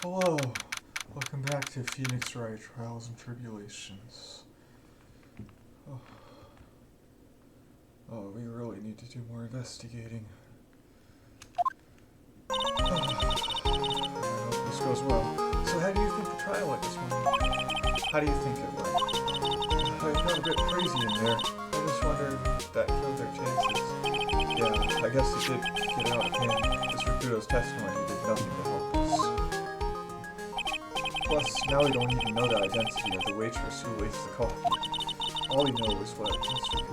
Hello, welcome back to Phoenix Wright Trials and Tribulations. Oh, we really need to do more investigating. I hope this goes well. So how do you think the trial went this morning? How do you think it went? I got a bit crazy in there. I just wonder if that killed their chances. Yeah, I guess it did get out of hand. Mr. Kudo's testimony did nothing to help us. Plus, now we don't even know the identity of the waitress who laced the coffee. All we know is what Mr.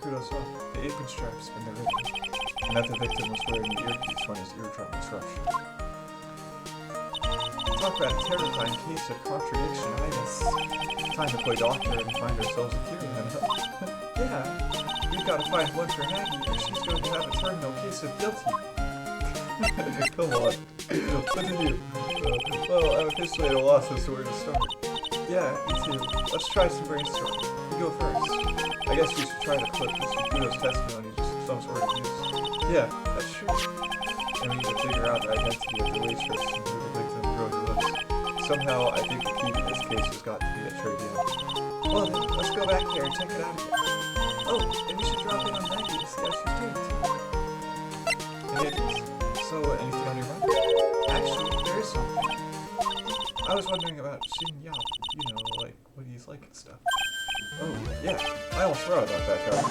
Kudo saw. The apron straps in the ribbon, and that the victim was wearing the earpiece when his eardrum was ruptured. Talk about a terrifying case of contradiction-itis. Time to play doctor and find ourselves a cure then, huh? Yeah, we've got to find one for Maggie, or she's going to have a terminal case of guilty. Come on. What did you? Well, I'm officially at a loss as to where to start. Yeah, me too. Let's try some brainstorming. You go first. I guess we should try to put Mr. Kudo's testimony to some sort of use. Yeah, that's true. And we need to figure out the identity of the waitress and who the victim really was. Somehow, I think the key to this case has got to be at Trés Bien. Well then, let's go back there and check it out again. Oh, and we should drop in on Maggie to see how she's doing too. And it is. So, anything on your mind? Actually, there is something. I was wondering about Xin Yao, you know, like, what he's like and stuff. Oh, yeah, I almost forgot about that guy.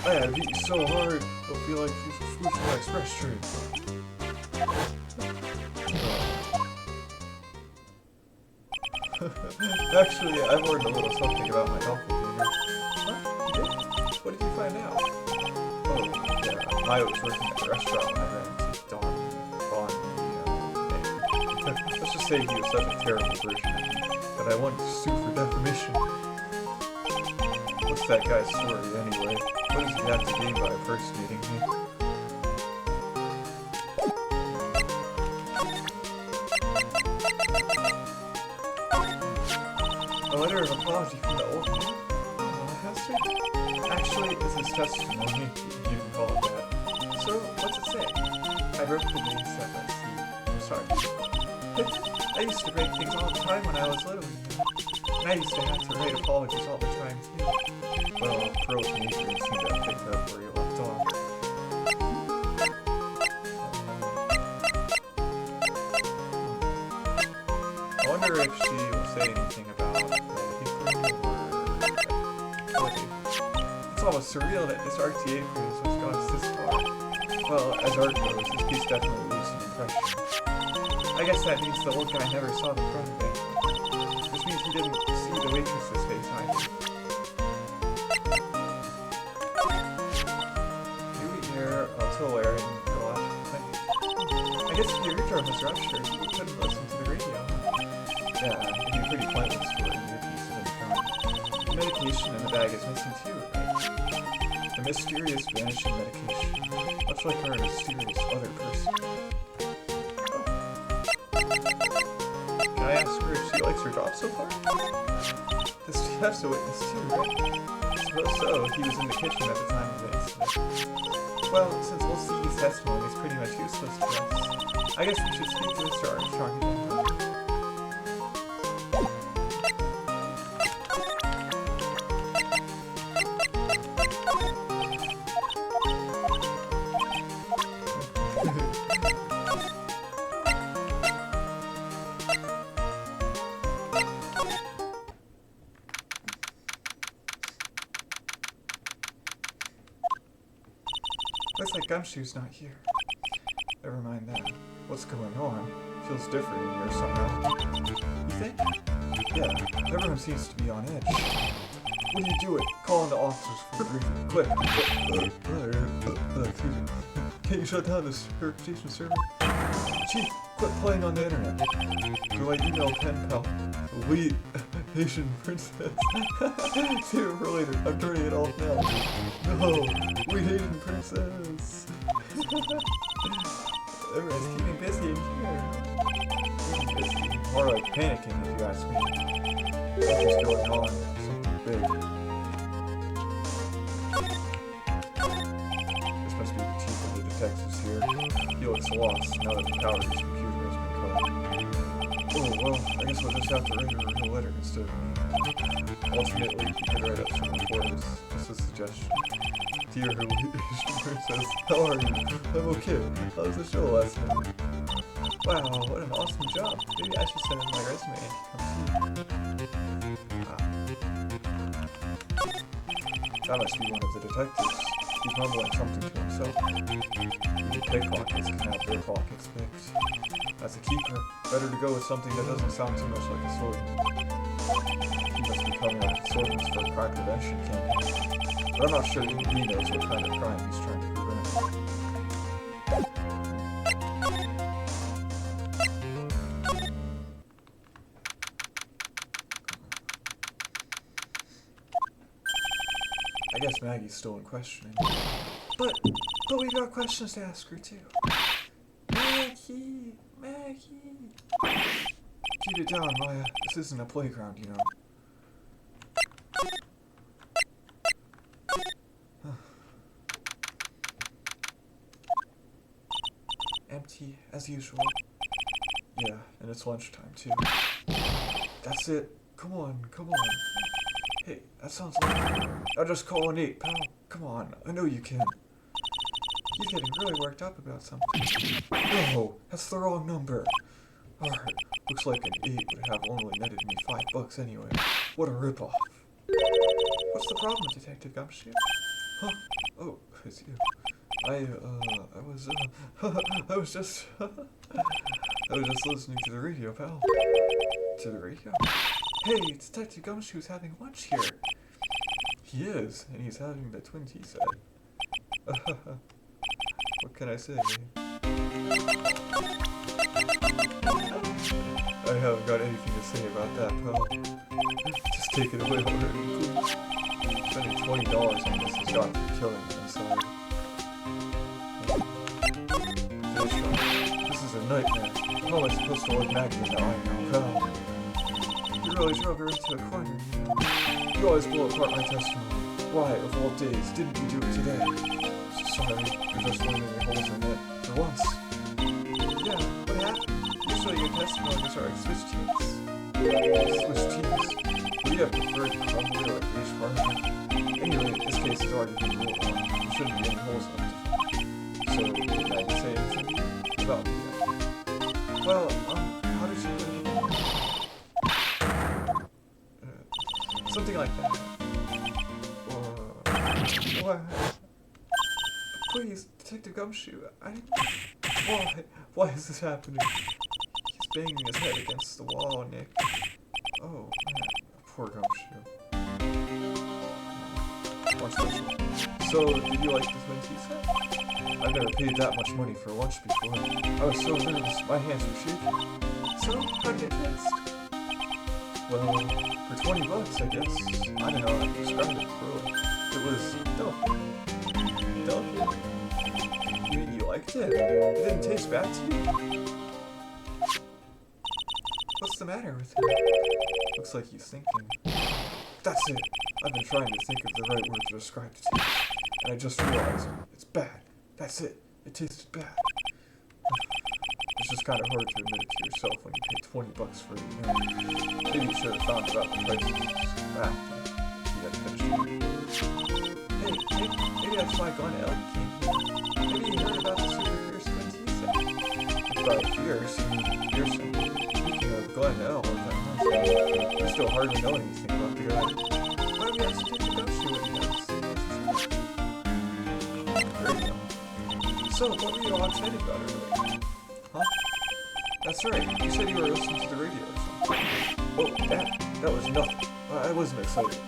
I have eaten so hard, I'll feel like you should switch my express train. Actually, I've learned a little something about my doppelganger. Huh? You did? What did you find out? Oh, yeah, I was working at the restaurant when I ran into Don, let's just say he was such a terrible version of me that I wanted to sue for defamation. What's that guy's story anyway? What does he have to gain by first meeting me? A letter of apology from the old man? Oh, has to? Actually, it's his testimony, you can call it that. So, what's it say? I wrote the names that I see. I'm sorry. I used to break things all the time when I was little, you know. And I used to have to write apologies all the time, too. Well, Pearl's nature seemed to have picked up where you left off. I wonder if she will say anything about it's almost surreal that this RTA cruise has gone us this far. Well, as art goes, this piece definitely leaves an impression. I guess that means the old guy never saw the front of it. Which means he didn't see the waitress's face either. Maybe here, until Aaron go off. I guess if your eardrum was ruptured, you couldn't listen to the radio. Yeah, it'd be pretty pointless to wear an earpiece of any kind. The medication in the bag is missing too, right? The mysterious vanishing medication. Much like our mysterious other person. Can I ask her if she likes her job so far? Does she have to witness too, right? I suppose so. He was in the kitchen at the time of the incident. Well, since LC's testimony is pretty much useless to us, I guess we should speak to Mr. Armstrong again. Looks like Gumshoe's not here. Never mind that. What's going on? Feels different in here somehow. You think? Yeah, everyone seems to be on edge. What are you doing? Call in the officers for a briefing. Quick! Excuse me. Can't you shut down this verification server? Chief, quit playing on the internet. Do I email pen pal? We Asian princess. See you for later. I'm turning it off now. No, we Asian princess. Everyone's keeping busy in here. Busy. More like panicking, if you ask me. Something's going on. Something big. This must be the chief of the detectives here. He'll looks lost now that the power of his computer has been cut. Oh, well, I guess I'll just have to write her a real letter instead of me. Alternately, you could write up some reporters. Just a suggestion. Dear Princess, how are you? I'm okay. How was the show last night? Wow, what an awesome job. Maybe I should send in my resume and come see you. That must be one of the detectives. He's mumbling something to himself. Even pickpockets can have their pockets picked. As a keeper, better to go with something that doesn't sound too much like a sword. He must be coming up with swords for a crime prevention campaign. But I'm not sure even he knows what kind of crime he's trying to prevent. I guess Maggie's still in questioning. But we got questions to ask her too. Maggie! Keep it down, Maya. This isn't a playground, you know. Empty, as usual. Yeah, and it's lunchtime, too. That's it. Come on. Hey, that sounds like... I'll just call an 8, pal. Come on, I know you can. He's getting really worked up about something. No, that's the wrong number. Alright, looks like an 8 would have only netted me $5 anyway. What a ripoff. What's the problem, Detective Gumshoe? Huh? Oh, it's you. I was just listening to the radio, pal. To the radio? Hey, Detective Gumshoe's having lunch here. He is, and he's having the twin tea set. What can I say? I haven't got anything to say about that, pal. Just take it away already, please. Spending $20 on this has got to be killing me, I'm sorry. This is a nightmare. How am I supposed to look Maggie in the eye now, pal? You really drove her into a corner, you know. You always blow apart my testimony. Why, of all days, didn't you do it today? Sorry, you're just learning your holes in it. For once. Yeah, what happened? Usually your testimonies are like Swiss cheese. Swiss cheese? Would you have preferred crumbly or like beige parmesan? Anyway, this case has already been ruled on. There shouldn't be any holes left. So, did Maggie say anything to you about me? Well, how did she put it? Something like that. What? Please, Detective Gumshoe, Why is this happening? He's banging his head against the wall, Nick. Oh, man. Poor Gumshoe. More special. So, did you like the twin tea set? I've never paid that much money for lunch before. I was so nervous, my hands were shaking. So, how did it taste? Well, for $20, I guess. I don't know how to describe it really. It was delicious. You mean you liked it? It didn't taste bad to you? What's the matter with him? Looks like he's thinking. That's it. I've been trying to think of the right word to describe the taste. And I just realized it's bad. That's it. It tasted bad. It's just kind of hard to admit it to yourself when you pay $20 for it, you know? Maybe you should have found out the prices after you had finished eating. Hey, maybe that's why Glen and Jean came here. Maybe you heard about the super fierce twin tea set. By fierce, you mean fearsome. Speaking of Glen and you still hardly know anything about the guy. Why do we have to take the Gumshoe when he knows? Radio. So, what were you all excited about earlier? Huh? That's right, you said you were listening to the radio or something. Oh, that was nothing. I wasn't excited.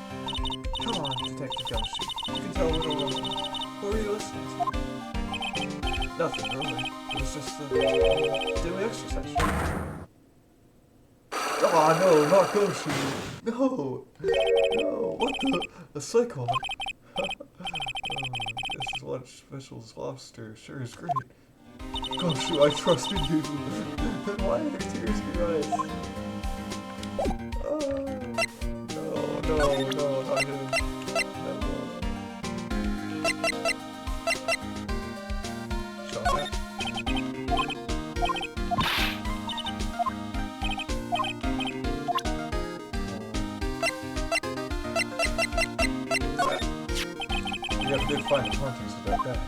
Come on, Detective Gumshoe. You can tell a little woman. What were you listening to? Nothing, really. It was just the daily exercise. Oh, no, not Gumshoe. No, what the cycle? This is lunch specials lobster. Sure is great. Gumshoe, I trusted you. Then why are there tears in your eyes? No, not him. Shut up. find the contents of that bag.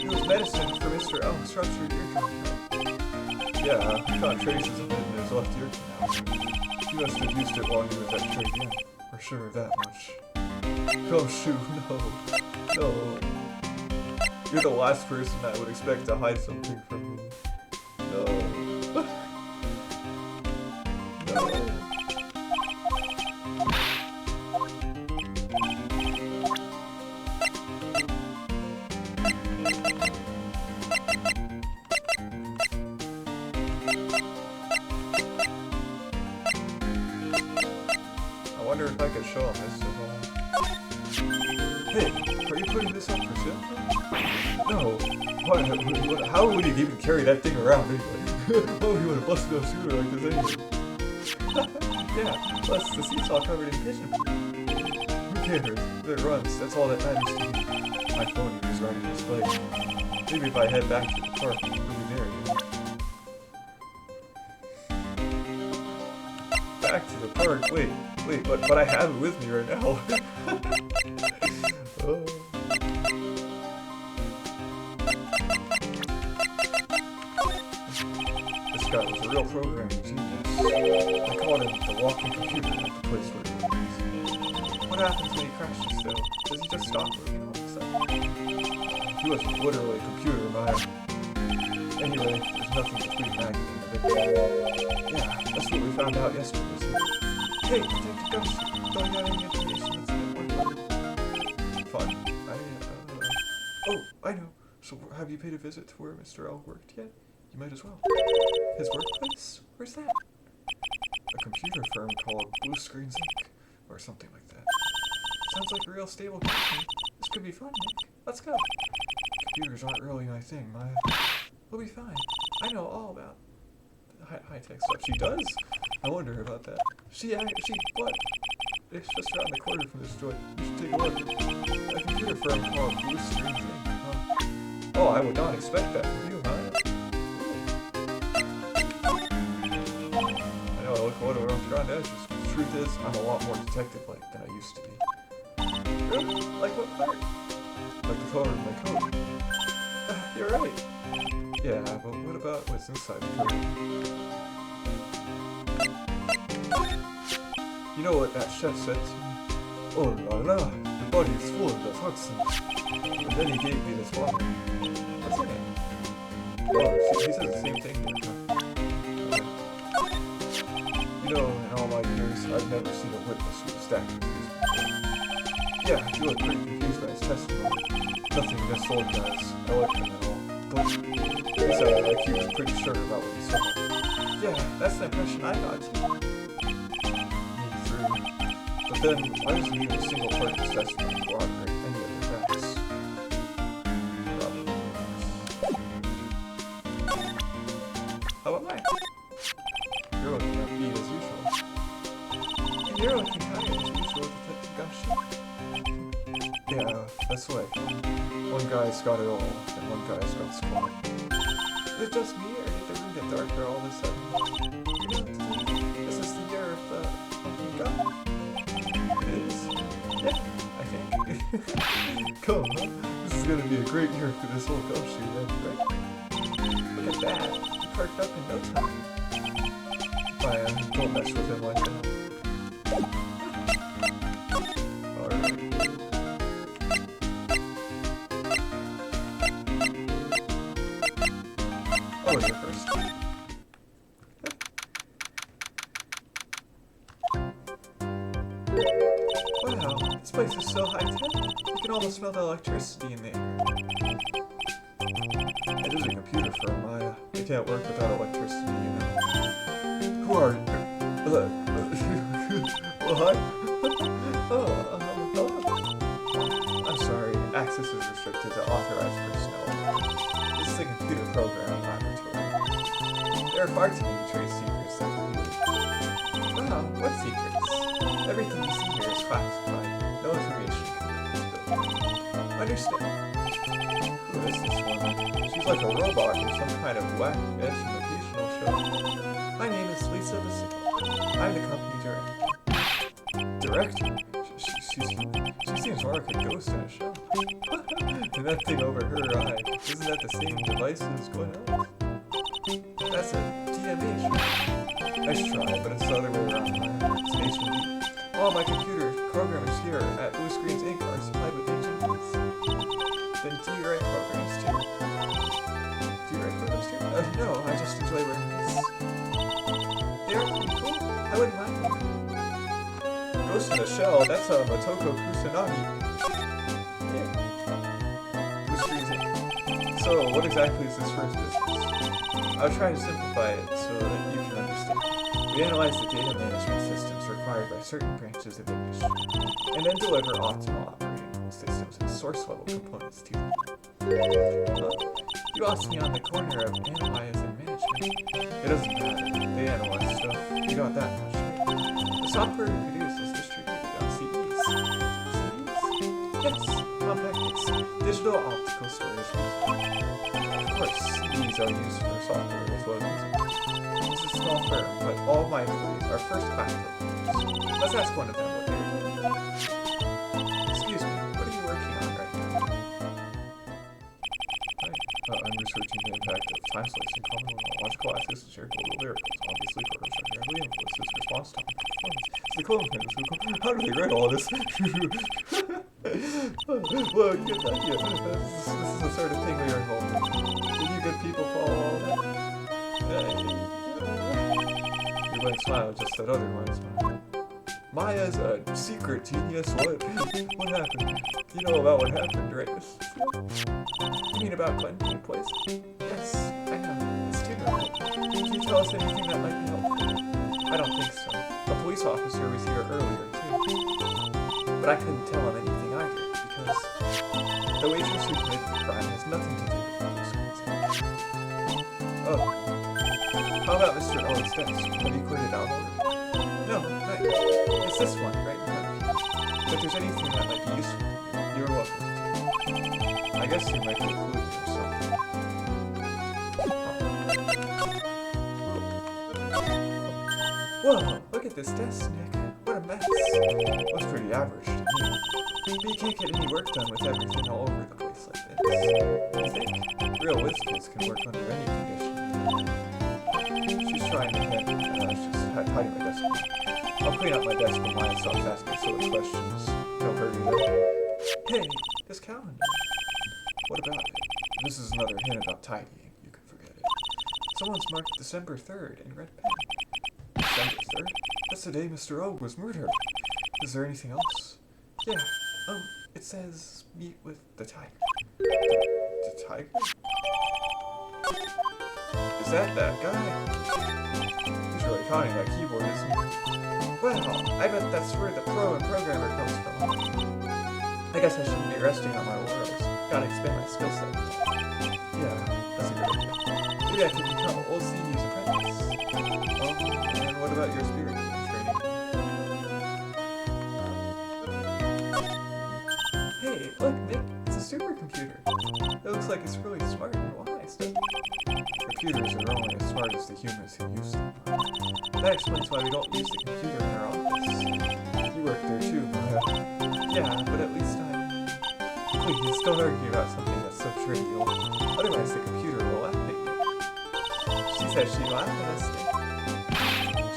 It was medicine for Mr. L's ruptured eardrum. Yeah, we found traces of it in his left ear canal. He must have used it while he was at Trés Bien. We're sure of that much. Oh shoot, no. You're the last person I would expect to hide something from me. No. No. I wonder if I could show him this at all. Hey, are you putting this up for sale? No. What, how would he even carry that thing around anyway? Why would he want to bust a shooter like this anyway? Yeah, plus the seat's all covered in pigeon poop. Who cares? It runs, that's all that matters to me. My phony was right in display. Maybe if I head back to the park, we'll be there again. Back to the park? Wait, but I have it with me right now. Oh. This guy was a real programming genius. I called him the walking computer at the place where he works. What happens when he crashes though? Does he just stop moving all of a sudden? He was literally a computer, man. Anyway, there's nothing between Maggie and the victim. Yeah, that's what we found out yesterday. Hey, Detective Ghost, don't you have any information that's important? Fun. Oh, I know. So have you paid a visit to where Mr. L worked yet? You might as well. His workplace? Where's that? A computer firm called Blue Screens Inc. or something like that. Sounds like a real stable company. This could be fun, Nick. Let's go. Computers aren't really my thing, Maya. We'll be fine. I know all about high-tech stuff. She does? I wonder about that. What? It's just around the corner from this joint. You should take a look. A computer firm called Blue Screens Inc. Huh? Oh, I would not expect that from you, Maya. I know I look a little rough around the edges, but the truth is, I'm a lot more detective-like than I used to be. Really? Like what part? Like the color of my coat. You're right. Yeah, but what about what's inside the coat? You know what that chef said to me? Oh la la, the body is full of the toxins. And then he gave me this water. What's in it? Oh, he said the same thing. Okay. You know, in all my years, I've never seen a witness who was that confused before. Yeah, you look pretty confused by his testimony. Nothing against old guys. I like them at all. But he sounded like he was pretty sure about what he saw. Yeah, that's the impression I got too. But then, why doesn't even a single part of his testimony corroborate any of the facts? Probably works. How about mine? You're looking upbeat as usual. And you're looking tired as usual, Detective Gumshoe. Yeah, that's the way. One guy's got it all, and one guy's got squat. Is it just me, or did the room get darker all of a sudden? You know, is this the year of the fucking gun? It is? Yeah, I think. Cool, huh? This is gonna be a great year for this whole gumshoe then, right? Look at that. He perked up in no time. Don't mess with him like that. Alright. Oh, you're first. Wow, this place is so high-tech. You can almost smell the electricity in the air. It is a computer firm. They can't work without electricity, you know. Who are you? What? I'm sorry. Access is restricted to authorized personnel. This is a computer program laboratory. There are far too many trade secrets that can be. Wow, what secrets? Everything you see here is classified. No information can be disclosed. Understand? Who is this woman? She's like a robot or some kind of whack educational show. My name is Lisa Basil. I'm the company director. Director? She seems more like a ghost in a show. And that thing over her eye, isn't that the same device as going out? That's a DMH. Nice try, but it's the other way around. It's an HMD. All my computer programmers here at Blue Screens Inc. are supplied with HMDs. Then do you write programs too? Do you write programs too? No, I just enjoy working these. They're pretty cool. I wouldn't mind them. Ghost in the Shell, that's a Motoko Kusanagi. Yeah. Blue Screens Inc. So, what exactly is this first business? I'll try to simplify it so that you can understand. We analyze the data management systems required by certain branches of industry, and then deliver optimal operating systems and source-level components to them. You asked me on the corner of analyze and management. It doesn't matter. They analyze stuff. You got that much right. The software we produce is distributed on CDs. CDs? Yes, compact discs. Digital optical storage. Of course, CDs are used for software as well as music. It's a small firm, but all my employees are first-class programmers. Let's ask one of them what they're doing. Excuse me, what are you working on right now? I'm researching the impact of time slicing, common logical access, and shared global variables. Obviously, programs are heavily influences response time and performance. So the clone things, how do they write all this? Well, you get the idea. This is the sort of thing we are involved in. Did you good people follow all that? Your blank smile just said otherwise. Maya's a secret genius. What happened? You know about what happened, right? You mean about Glen being poisoned? Yes, I know. It's too normal. Can you tell us anything that might be helpful? I don't think so. A police officer was here earlier, too. But I couldn't tell him anything either, because the waitress who committed the crime has nothing to do with the police cleansing. Oh. How about Mr. Owen's desk? Have you cleared it out already? No, right. It's this one, right in front of you. If there's anything that might be useful to you, you're welcome to take it. I guess there might be a clue or something. Whoa, look at this desk, Nick. What a mess. Looks pretty average to me. But you can't get any work done with everything all over the place like this. You think? Real whiz kids can work under any condition. She's trying to hit, just hiding my desk. I'll clean up my desk when Maya stops asking silly questions. No hurry though. Hey, this calendar. What about it? This is another hint about tidying. You can forget it. Someone's marked December 3rd in red pen. December 3rd? That's the day Mr. O was murdered. Is there anything else? Yeah. It says meet with the tiger. The tiger? Is that guy? He's really counting that keyboard, isn't he? Well, I bet that's where the pro and programmer comes from. I guess I shouldn't be resting on my laurels. Gotta expand my skill set. Yeah, that's a good idea. Maybe I could become an old CU's apprentice. And what about your spirit training? Hey, look, Nick, it's a supercomputer. It looks like it's really smart and wise, doesn't it? Computers are only as smart as the humans who use them. That explains why we don't use the computer in our office. You work there too, Maya. Yeah, but at least Please, don't argue about something that's so trivial. Otherwise the computer will laugh at you. She said she'd laugh at us, Nick.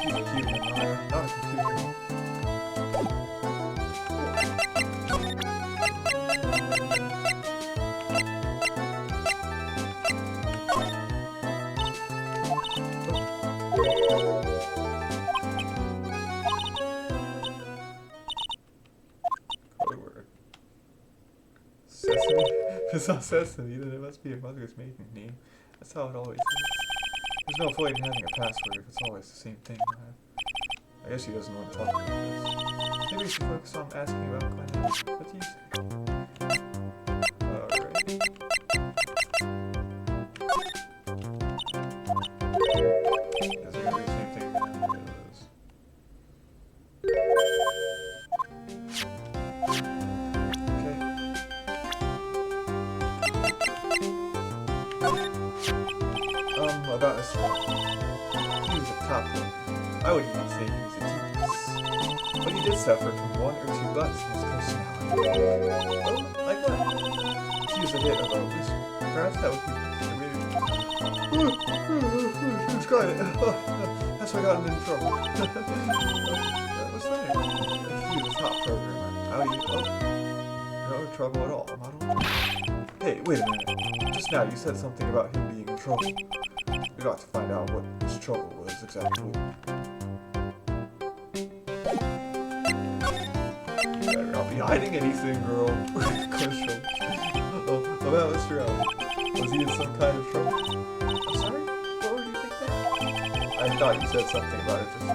She's a human, Maya, not a computer. Sesame? If it's not Sesame, then it must be your mother's maiden name. That's how it always is. There's no point in having a password if it's always the same thing. I guess she doesn't want to talk about this. Maybe we should focus on asking about Glen. What do you say? Alright. Guess we're gonna do the same thing again. About Mr. He was a top player. I wouldn't even say he was a genius. But he did suffer from one or two bugs in his personality. Oh, like what? Use a hit of a whistle. Perhaps that would be the way. Who's got it? That's what got him in trouble. What's that? He was a top programmer. How do you? Oh, no trouble at all. I'm not on. Hey, wait a minute. Just now you said something about him being in trouble. We got to find out what his trouble was exactly. You better not be hiding anything, girl. Question. Oh, about Mr. Allen. Was he in some kind of trouble? I'm sorry? What were you thinking? I thought you said something about it just now.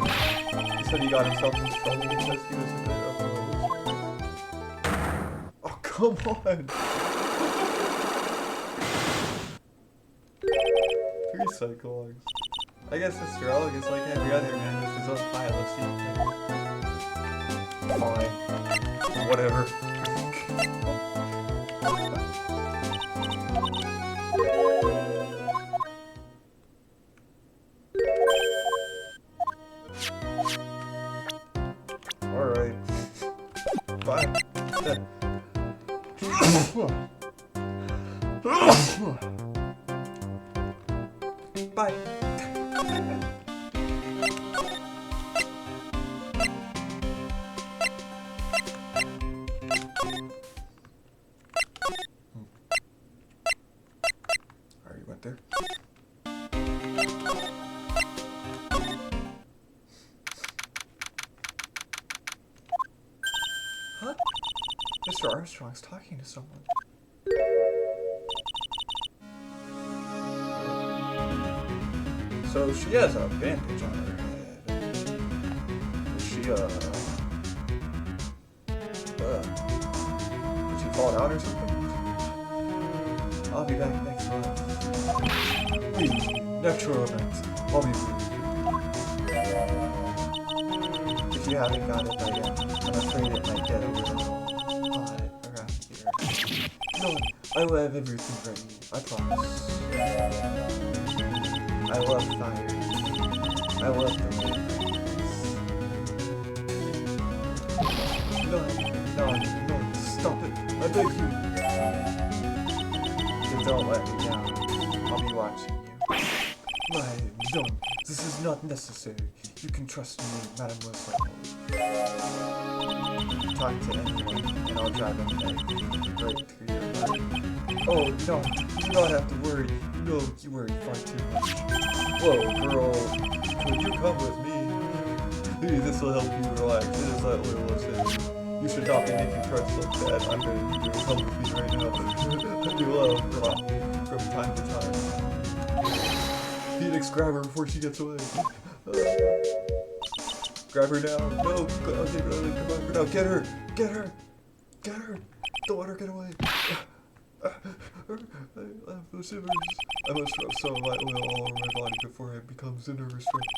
You said he got himself in trouble because he was a bit of a loser. Oh, come on! 3 psychologues. I guess Mr. Allen is like every other man with his own pile of secrets. Fine. Whatever. Alright. Bye. Bye. Alright, went there. Huh? Mr. Armstrong's talking to someone. So she has a bandage on her head. Is she, did she fall down or something? I'll be back next month. Natural event. I'll be with you. If you haven't got it by yet, I'm afraid it might get a little hot around here. No, I will have everything ready. I promise. I love fire. I love the rain. No, stop it. I beg you. So don't let me down. I'll be watching you. No, this is not necessary. You can trust me, Mademoiselle. Talk to anyone, and I'll drive them right through your heart. Oh, no, you do not have to worry. No, you worry far too much. Whoa, girl, will you come with me? Maybe this will help you relax. It is that little said. You should not be making friends like that. I'm going to need your help with me right now. You love rock from time to time. Phoenix, grab her before she gets away. Grab her now. No, okay, come on, now. Get her. Don't let her get away. I have those shivers. I must rub some of my oil all over my body before it becomes a nervous wreck.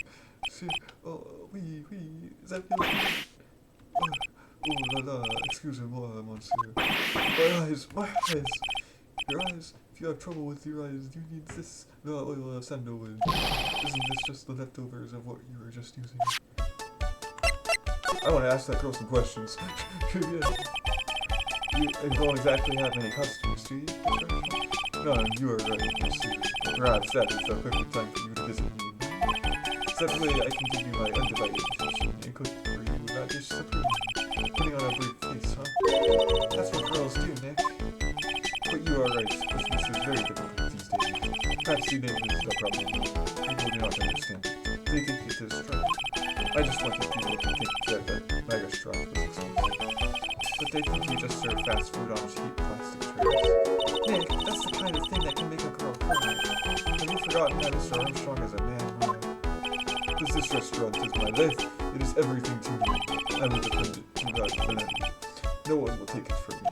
See, is that feeling good? Oh la la, excusez-moi, monsieur. My eyes. Your eyes. If you have trouble with your eyes, you need this oil sando in. Isn't this just the leftovers of what you were just using? I want to ask that girl some questions. Yeah. You don't exactly have many customers, do you? No, you are right. Perhaps that is the perfect time for you to visit me. Separately, I can give you my undivided attention and cook for you that dish separately. Putting on a brave face, huh? That's what girls do, Nick. But you are right. Christmas is very difficult these days. Perhaps you know this is the problem. People do not understand. They think it is strange. I just wanted people to think that my restaurant was expensive. But they think you just serve fast food on cheap plastic trays. Nick, that's the kind of thing that can make a girl cry. Have you forgotten that Mr. Armstrong is a man woman? Because this restaurant is my life. It is everything to me. I will defend it to God forever. No one will take it from me.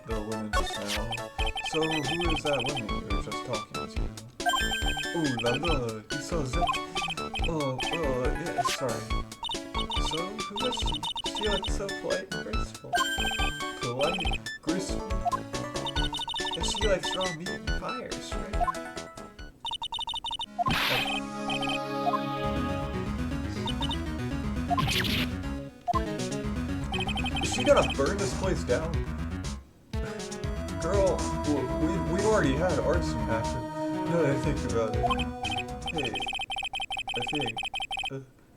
The woman just now. So, who is that woman you were just talking to? Oh la la, you saw that? Yeah, sorry. So, who was she? She looked so polite and graceful. Polite? Graceful? And she likes raw meat and fires, right? Is she gonna burn this place down? Girl, we've already had arson happen. Now that I think about it.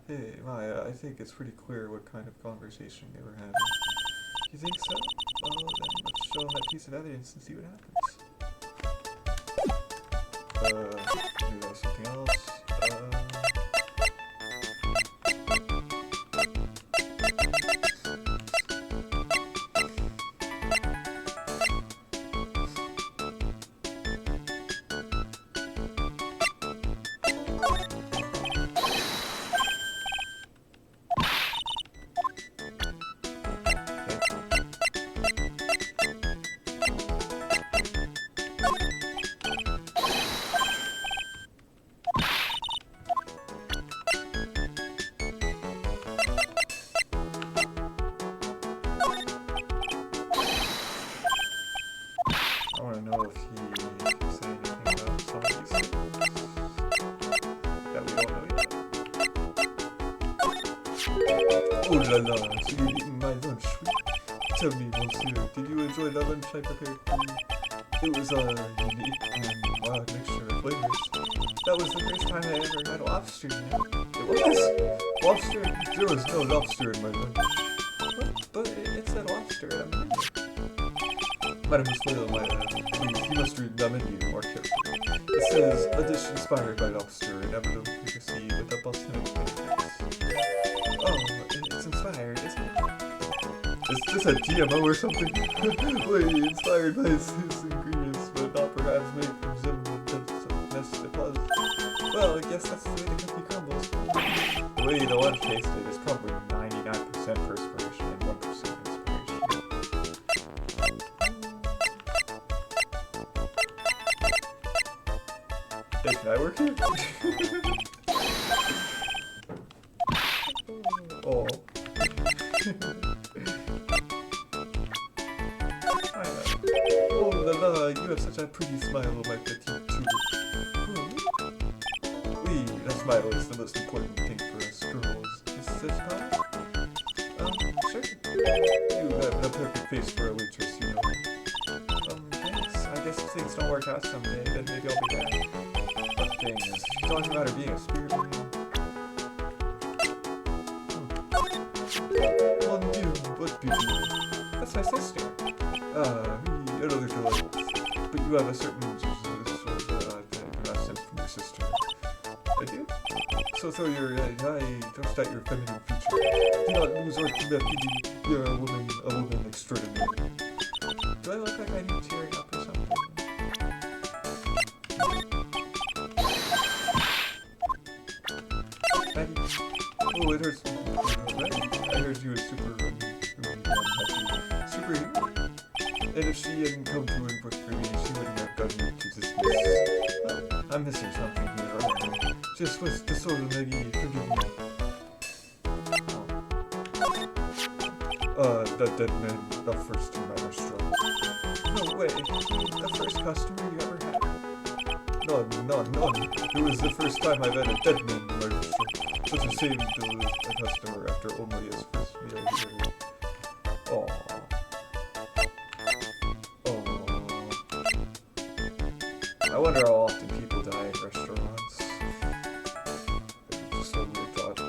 Hey, Maya, I think it's pretty clear what kind of conversation they were having. You think so? Well, then let's show them that piece of evidence and see what happens. Maybe that's something else. I want to know if he can say anything about some of these things that we don't know yet. Oh la la, so you've eaten my lunch. Tell me, monsieur, did you enjoy the lunch I prepared for you? It was a unique and wild mixture of flavors. That was the first time I ever had lobster. It was? Lobster? There was no lobster in my lunch. What? But it said lobster on the menu. Mademoiselle, you must read the menu more carefully. It says, a dish inspired by lobster and evident efficacy with a balsamic benefits. Oh, it's inspired, isn't it? Is this a GMO or something? Wait, inspired by his ingredients, but not perhaps made from Zimmerman mess it was. Well, I guess that's the way the cookie crumbles. The way the lunch tasted is probably 99% perspiration and 1% inspiration. Hey, can I work here? Oh. Oh la la, you have such a pretty smile, my petite tuber. Oui, that smile is the most important thing for us girls. Is this fine? Sure. You have the perfect face for a waitress, you know. Thanks. I guess if things don't work out someday, then maybe I'll be back. What things? She's talking about her being a spirit medium. Mon Dieu, what beauty. That's my sister. Another delight. But you have a certain sort of sense from your sister. I do? So throw your eye, trust out your feminine feature. Do not lose or commit. You're a woman extraordinary. Do I look like I need tearing up or something? Maggie? Oh, it hurts. I heard you were superhuman. And if she hadn't come to and worked for me, she wouldn't have gotten me to dismiss. I'm missing something here, aren't I? Just with the soda, maybe forgive me. The dead man, the first in my restaurant. No way. The first customer you ever had? None. It was the first time I've had a dead man in my restaurant. Such a shame to lose a customer after only his first meal here. Aww. I wonder how often people die in restaurants. It's just a weird thought.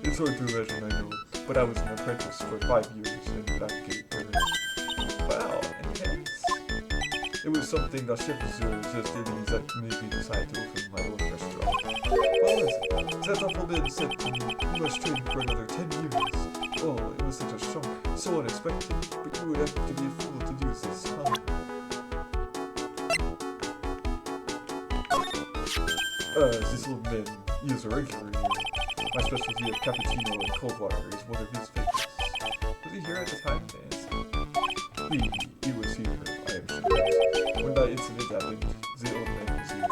It's hard to imagine, I know. But I was an apprentice for 5 years and that gave Paris. Wow, in Paris? It was something the chef suggested that made me decide to open my own restaurant. What was it? That gentleman said to me, you must train for another 10 years. Oh, it was such a shock, so unexpected, but you would have to be a fool to use this, huh? This old man, he is a regular here. My specialty of cappuccino and cold water is one of his favorites. Was he here at the time? He was here, I am sure. When that incident happened, the old man was here.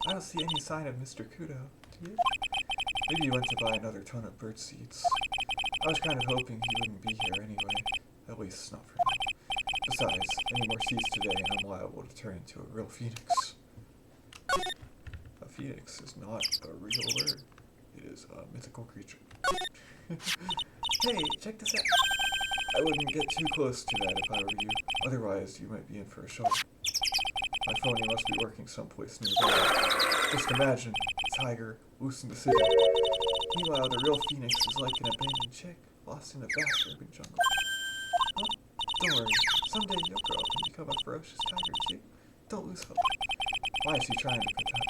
I don't see any sign of Mr. Kudo. Do you? Maybe he went to buy another ton of bird seeds. I was kind of hoping he wouldn't be here anyway. At least not for now. Besides, any more seeds today and I'm liable to turn into a real phoenix. A phoenix is not a real word. It is a mythical creature. Hey, check this out. I wouldn't get too close to that if I were you. Otherwise, you might be in for a shock. My phony must be working someplace nearby. Just imagine, a tiger, loose in the city. Meanwhile, the real phoenix is like an abandoned chick, lost in a vast urban jungle. Huh? Don't worry, someday you'll grow up and become a ferocious tiger too. Don't lose hope. Why is he trying to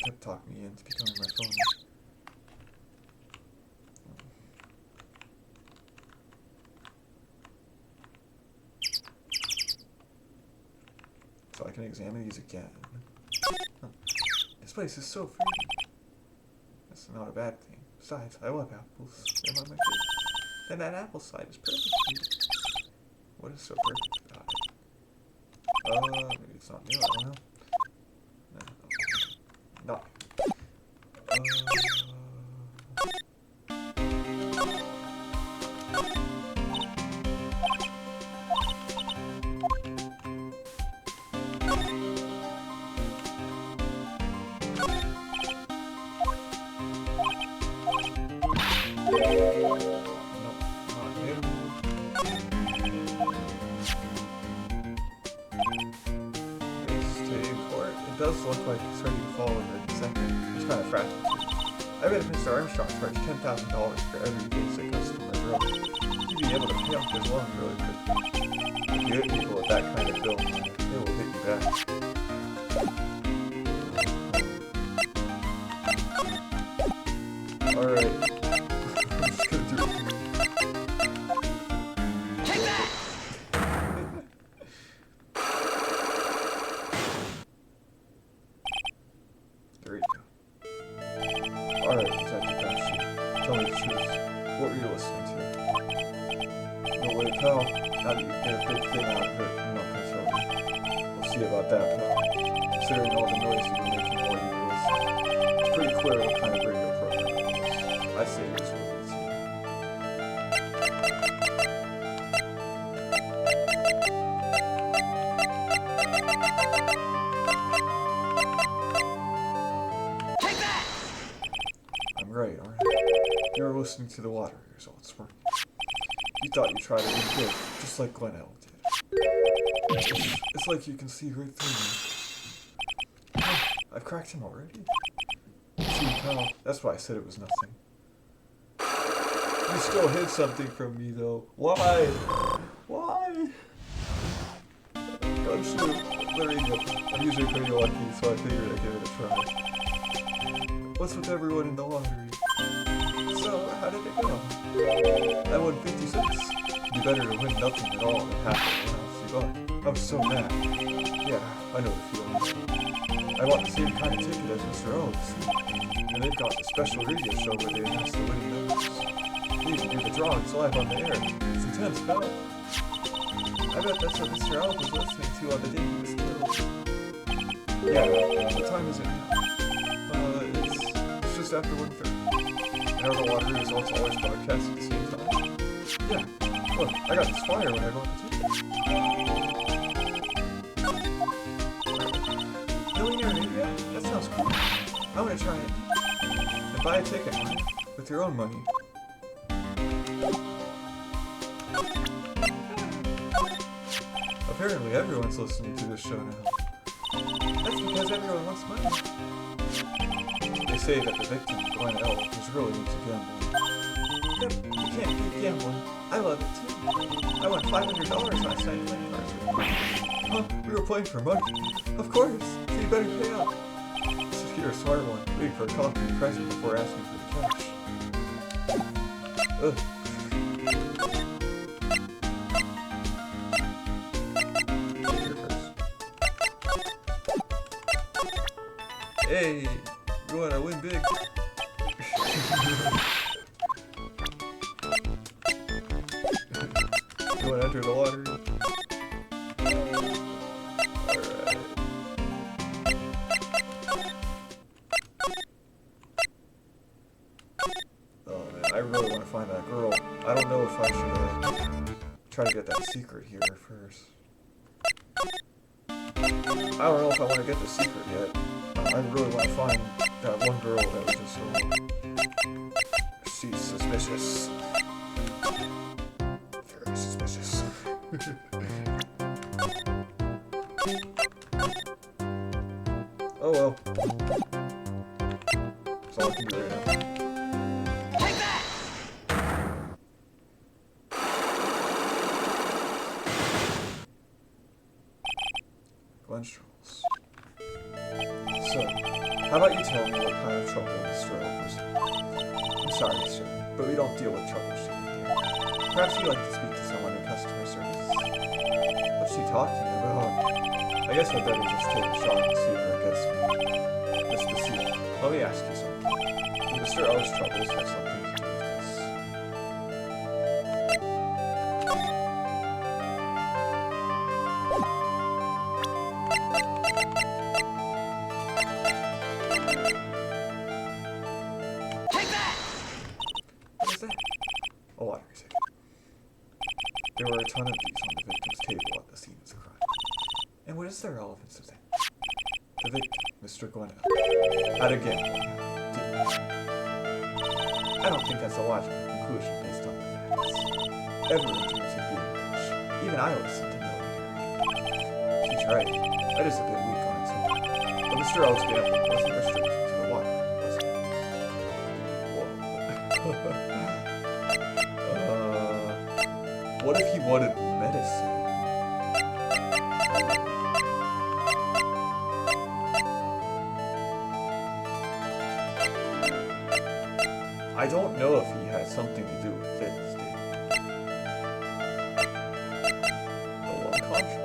pep-talk me into becoming my phony? So I can examine these again. Huh. This place is so free. That's not a bad thing. Besides, I love apples. They're one of my favorites. And that apple slide is perfect. What is so perfect about it? Maybe it's not new, I don't know. No. Not. It does look like it's ready to fall over in a second. It's kind of fragile. I bet Mr. Armstrong charged $10,000 for every basic customer growth. He'd be able to pay off his loan really quickly. If you hit people with that kind of bill, they will hit you back. Alright. I'm just gonna do it. Take that! There you go. Alright, Detective Basil. Tell me the truth. What were you listening to? No way, pal. Now that you've made a big thing out of it, I'm not gonna tell you. We'll see about that, pal. Considering all the noise you've been making while you were listening, it's pretty clear what kind of radio program it was. I say it was really easy. I'm right, aren't I? You were listening to the water results, weren't you? You thought you tried it really good, just like Glen did. It's like you can see right through me. I've cracked him already. See, pal, that's why I said it was nothing. You still hid something from me, though. Why? Why? I'm sure. I'm usually pretty lucky, so I figured I'd give it a try. What's with everyone in the lottery? So, how did it go? I won 50 cents. It'd be better to win nothing at all than half of what else you got. I was so mad. Yeah, I know the feeling. I want the same kind of ticket as Mr. O's. And they've got a special radio show where they announce the winning numbers. They even do the drawings live on the air. It's intense, pal. I bet that's what Mr. Owl was listening to on the day he was killed. Yeah, what time is it now? It's just after 1:30. You know the lottery results always broadcast at the same time? Yeah. Look, I got this flyer when I bought the tickets. Millionaire Radio? That sounds cool. I want to try it. And buy a ticket, right? With your own money. Apparently everyone's listening to this show now. That's because everyone wants money. They say that the victim, Glen is really into gambling. Yep, you can't beat gambling. I love it too. I won $500 last night playing cards with you. Huh? We were playing for money? Of course, so you better pay up. This is Peter, a smart one, waiting for a coffee and present before asking for the cash. Ugh. Hey, you wanna win big? You wanna enter the lottery? Alright. find that girl. I don't know if I should try to get that secret here first. I don't know if I want to get the secret yet. I really want to find that one girl that was just so... She's suspicious. Very suspicious. Oh well. That's all I can do right now. Troubles. So, how about you tell me what kind of trouble Mr. O was in? I'm sorry, sir, but we don't deal with troubleshooting here. Perhaps you'd like to speak to someone in customer service. What's she talking about? I guess I'd better just take a shot and see where it gets me. Miss Basil, let me ask you something. Do Mr. O's troubles have something to do with this? A lottery ticket. There were a ton of these on the victim's table at the scene of the crime. And what is the relevance of that? The victim, Mr. Glen, had a gambling habit, didn't he? I don't think that's a logical conclusion based on the facts. Everyone dreams of being rich. Even I was something millionaire. She's right. That is a bit weak on its own. But Mr. L's gambling wasn't restricted to the lottery, was it? Whoa. What if he wanted medicine? I don't know if he had something to do with this, did he? The one controversy.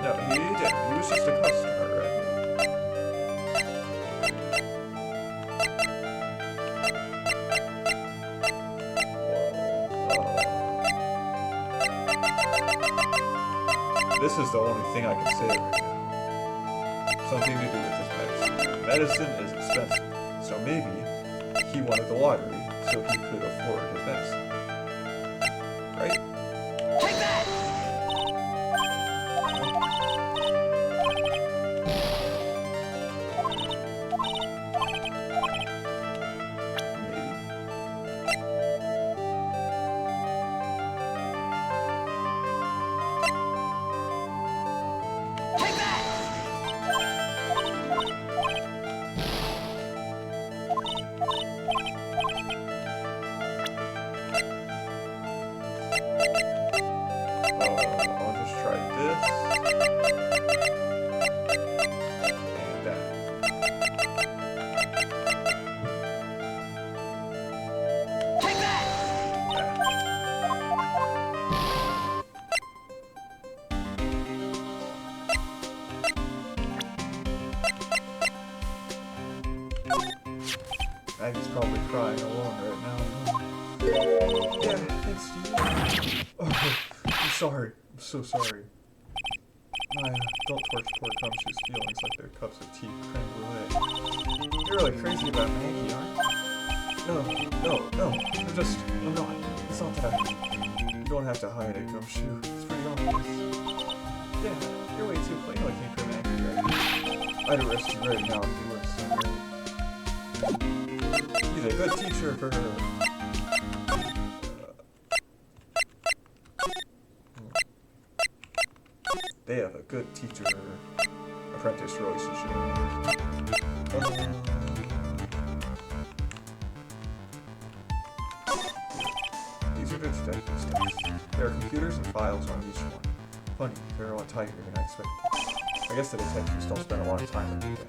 No, he didn't. He was just a customer, right? This is the only thing I can say right now. Something to do with his medicine. Medicine is expensive, so maybe he wanted the lottery so he could afford his medicine. Right? Take that! Maggie's probably crying alone right now. Yeah, thanks, Steve. Oh, I'm sorry. I'm so sorry. Maya, don't torch poor Gumshoe's feelings like they're cups of tea creme brulee. You're really crazy about Maggie, aren't you? No. I'm not. It's not that you don't have to hide it, Gumshoe. It's pretty obvious. Yeah, you're way too plain looking for Maggie, right? I'd arrest you right now if you were so great. He's a good teacher for her. They have a good teacher-apprentice relationship. These are good detective steps. There are computers and files on each one. Funny, they're a lot tighter than I expected. I guess the detectives don't spend a lot of time on this.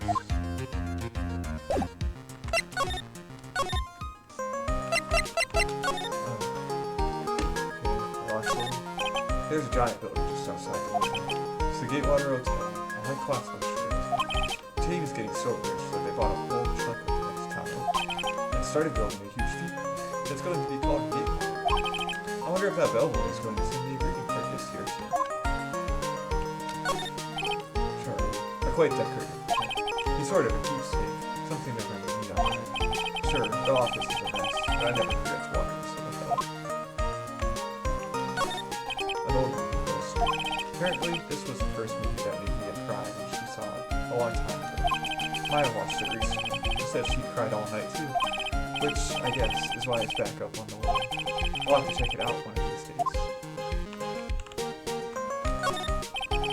There's a giant building just outside the window. It's the Gatewater Hotel, a high-class luxury. The team is getting so rich that they bought a whole chunk of the next town and started building a huge theater. It's going to be called Gatewater. I wonder if that bellboy is going to send me a greeting card this year too. Sure, they're quite decorated. He's sort of a keepsake. Something they're going to need out there. Sure, the office is a mess, but I never forget to water this stuff out. An old movie poster. Apparently, this was the first movie that made Mia cry when she saw it a long time ago. Maya watched it recently. She said she cried all night too, which, I guess, is why it's back up on the wall. I'll have to check it out one of these days.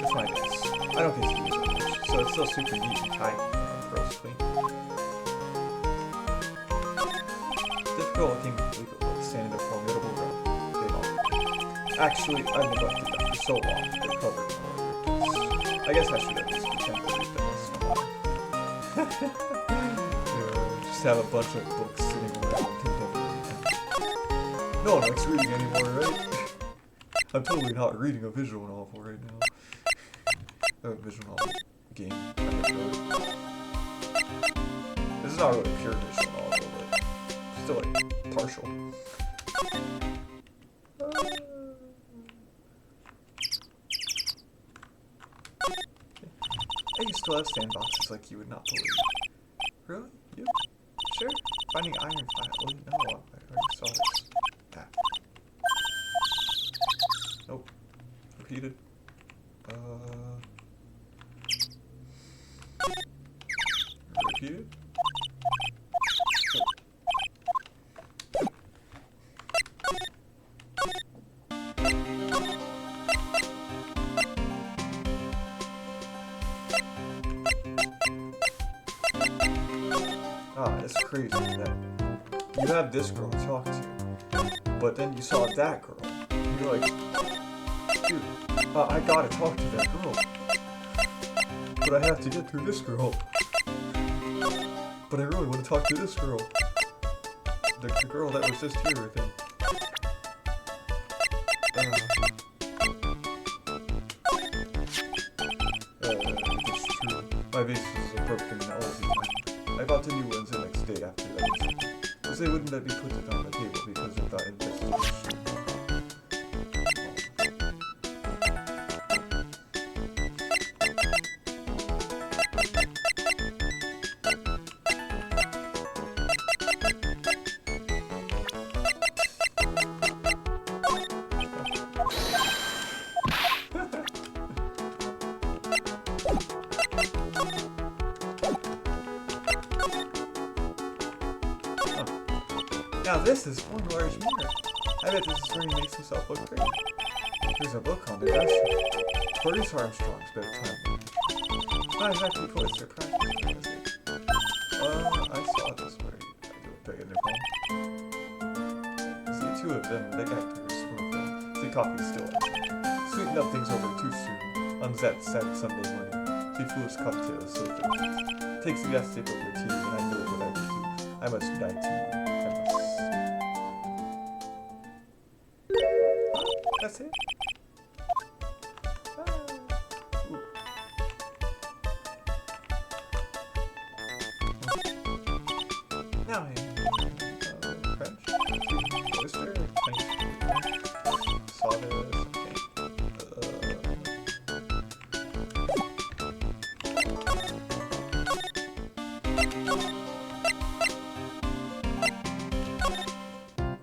That's my guess. I don't get to use it much, so it's still super neat and tidy and gross clean. Difficult looking legal books stand in a formidable row. They all. Actually, I've neglected them for so long, they're covered in all your I guess I should at least pretend to read them once in a while. Just have a bunch of books sitting around and never read them. No one likes reading anymore, right? I'm totally not reading a visual novel right now. A visual novel game. This is not really a pure visual novel, but still like partial. Hey, you still have sandboxes like you would not believe. Really? You? Sure. Finding iron file. Well, no, I already saw this. Ah. Nope. Repeated. Repeated? It's crazy that you have this girl to talk to, but then you saw that girl, and you're like, dude, I gotta talk to that girl, but I have to get through this girl, but I really want to talk to this girl, the girl that was just here with him. It's true, my vase is a broken LSD. I bought the new ones the next day after that incident, because they wouldn't let me put it on the table because of that investigation. Now this is one large mirror. I bet this is where he makes himself look great. There's a book on the desk. Furio Armstrong's bedtime. Not exactly cloister practice, is it? I saw this where I do it big in their phone. See, two of them, the actors from the film. See, coffee still out. Sweeten up things over too soon. On that sad Sunday morning. See, foolish cocktails so delicious. Takes the gas tip of your tea, and I know what I will do. I must die to you. That's it. Now I French, oyster, saw this, okay.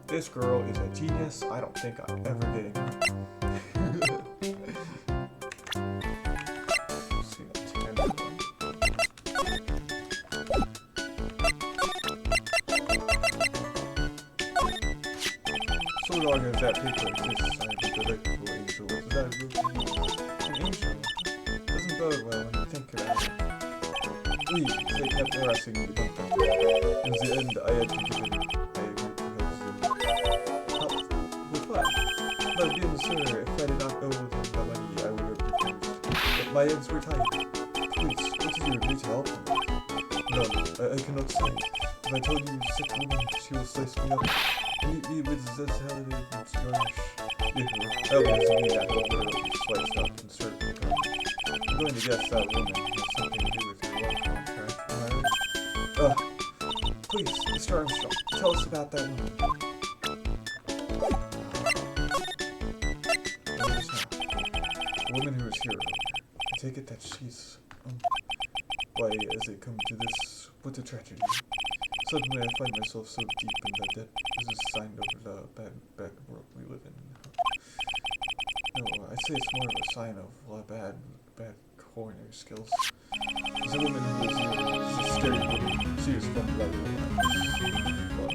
This girl is a genius. I don't think I'm ever getting her. So long as that paper exists, I am a delightful angel. What does that look like? An angel? Doesn't bode well when you think about it. Please, they kept harassing me about that. In the end, I had to give in. But again, sir, if I did not owe them the money, I would have refused. But my ends were tight. Please, what did you agree to help them? No, I cannot say. If I told you sick woman, she will slice me up. Meet me with the salad and garnish. That was me that will literally sliced up and served in the garden. I'm going to guess that woman has something to do with your love contract, am I right? Please, Mr. Armstrong, tell us about that woman. The woman who was here earlier. I take it that she's... Why has it come to this? What a tragedy. Suddenly I find myself so deep in the debt. Is a sign of the bad world we live in. No, I'd say it's more of a sign of bad culinary skills. There's a woman who lives here. She's a scary woman. She is from the other life. Well,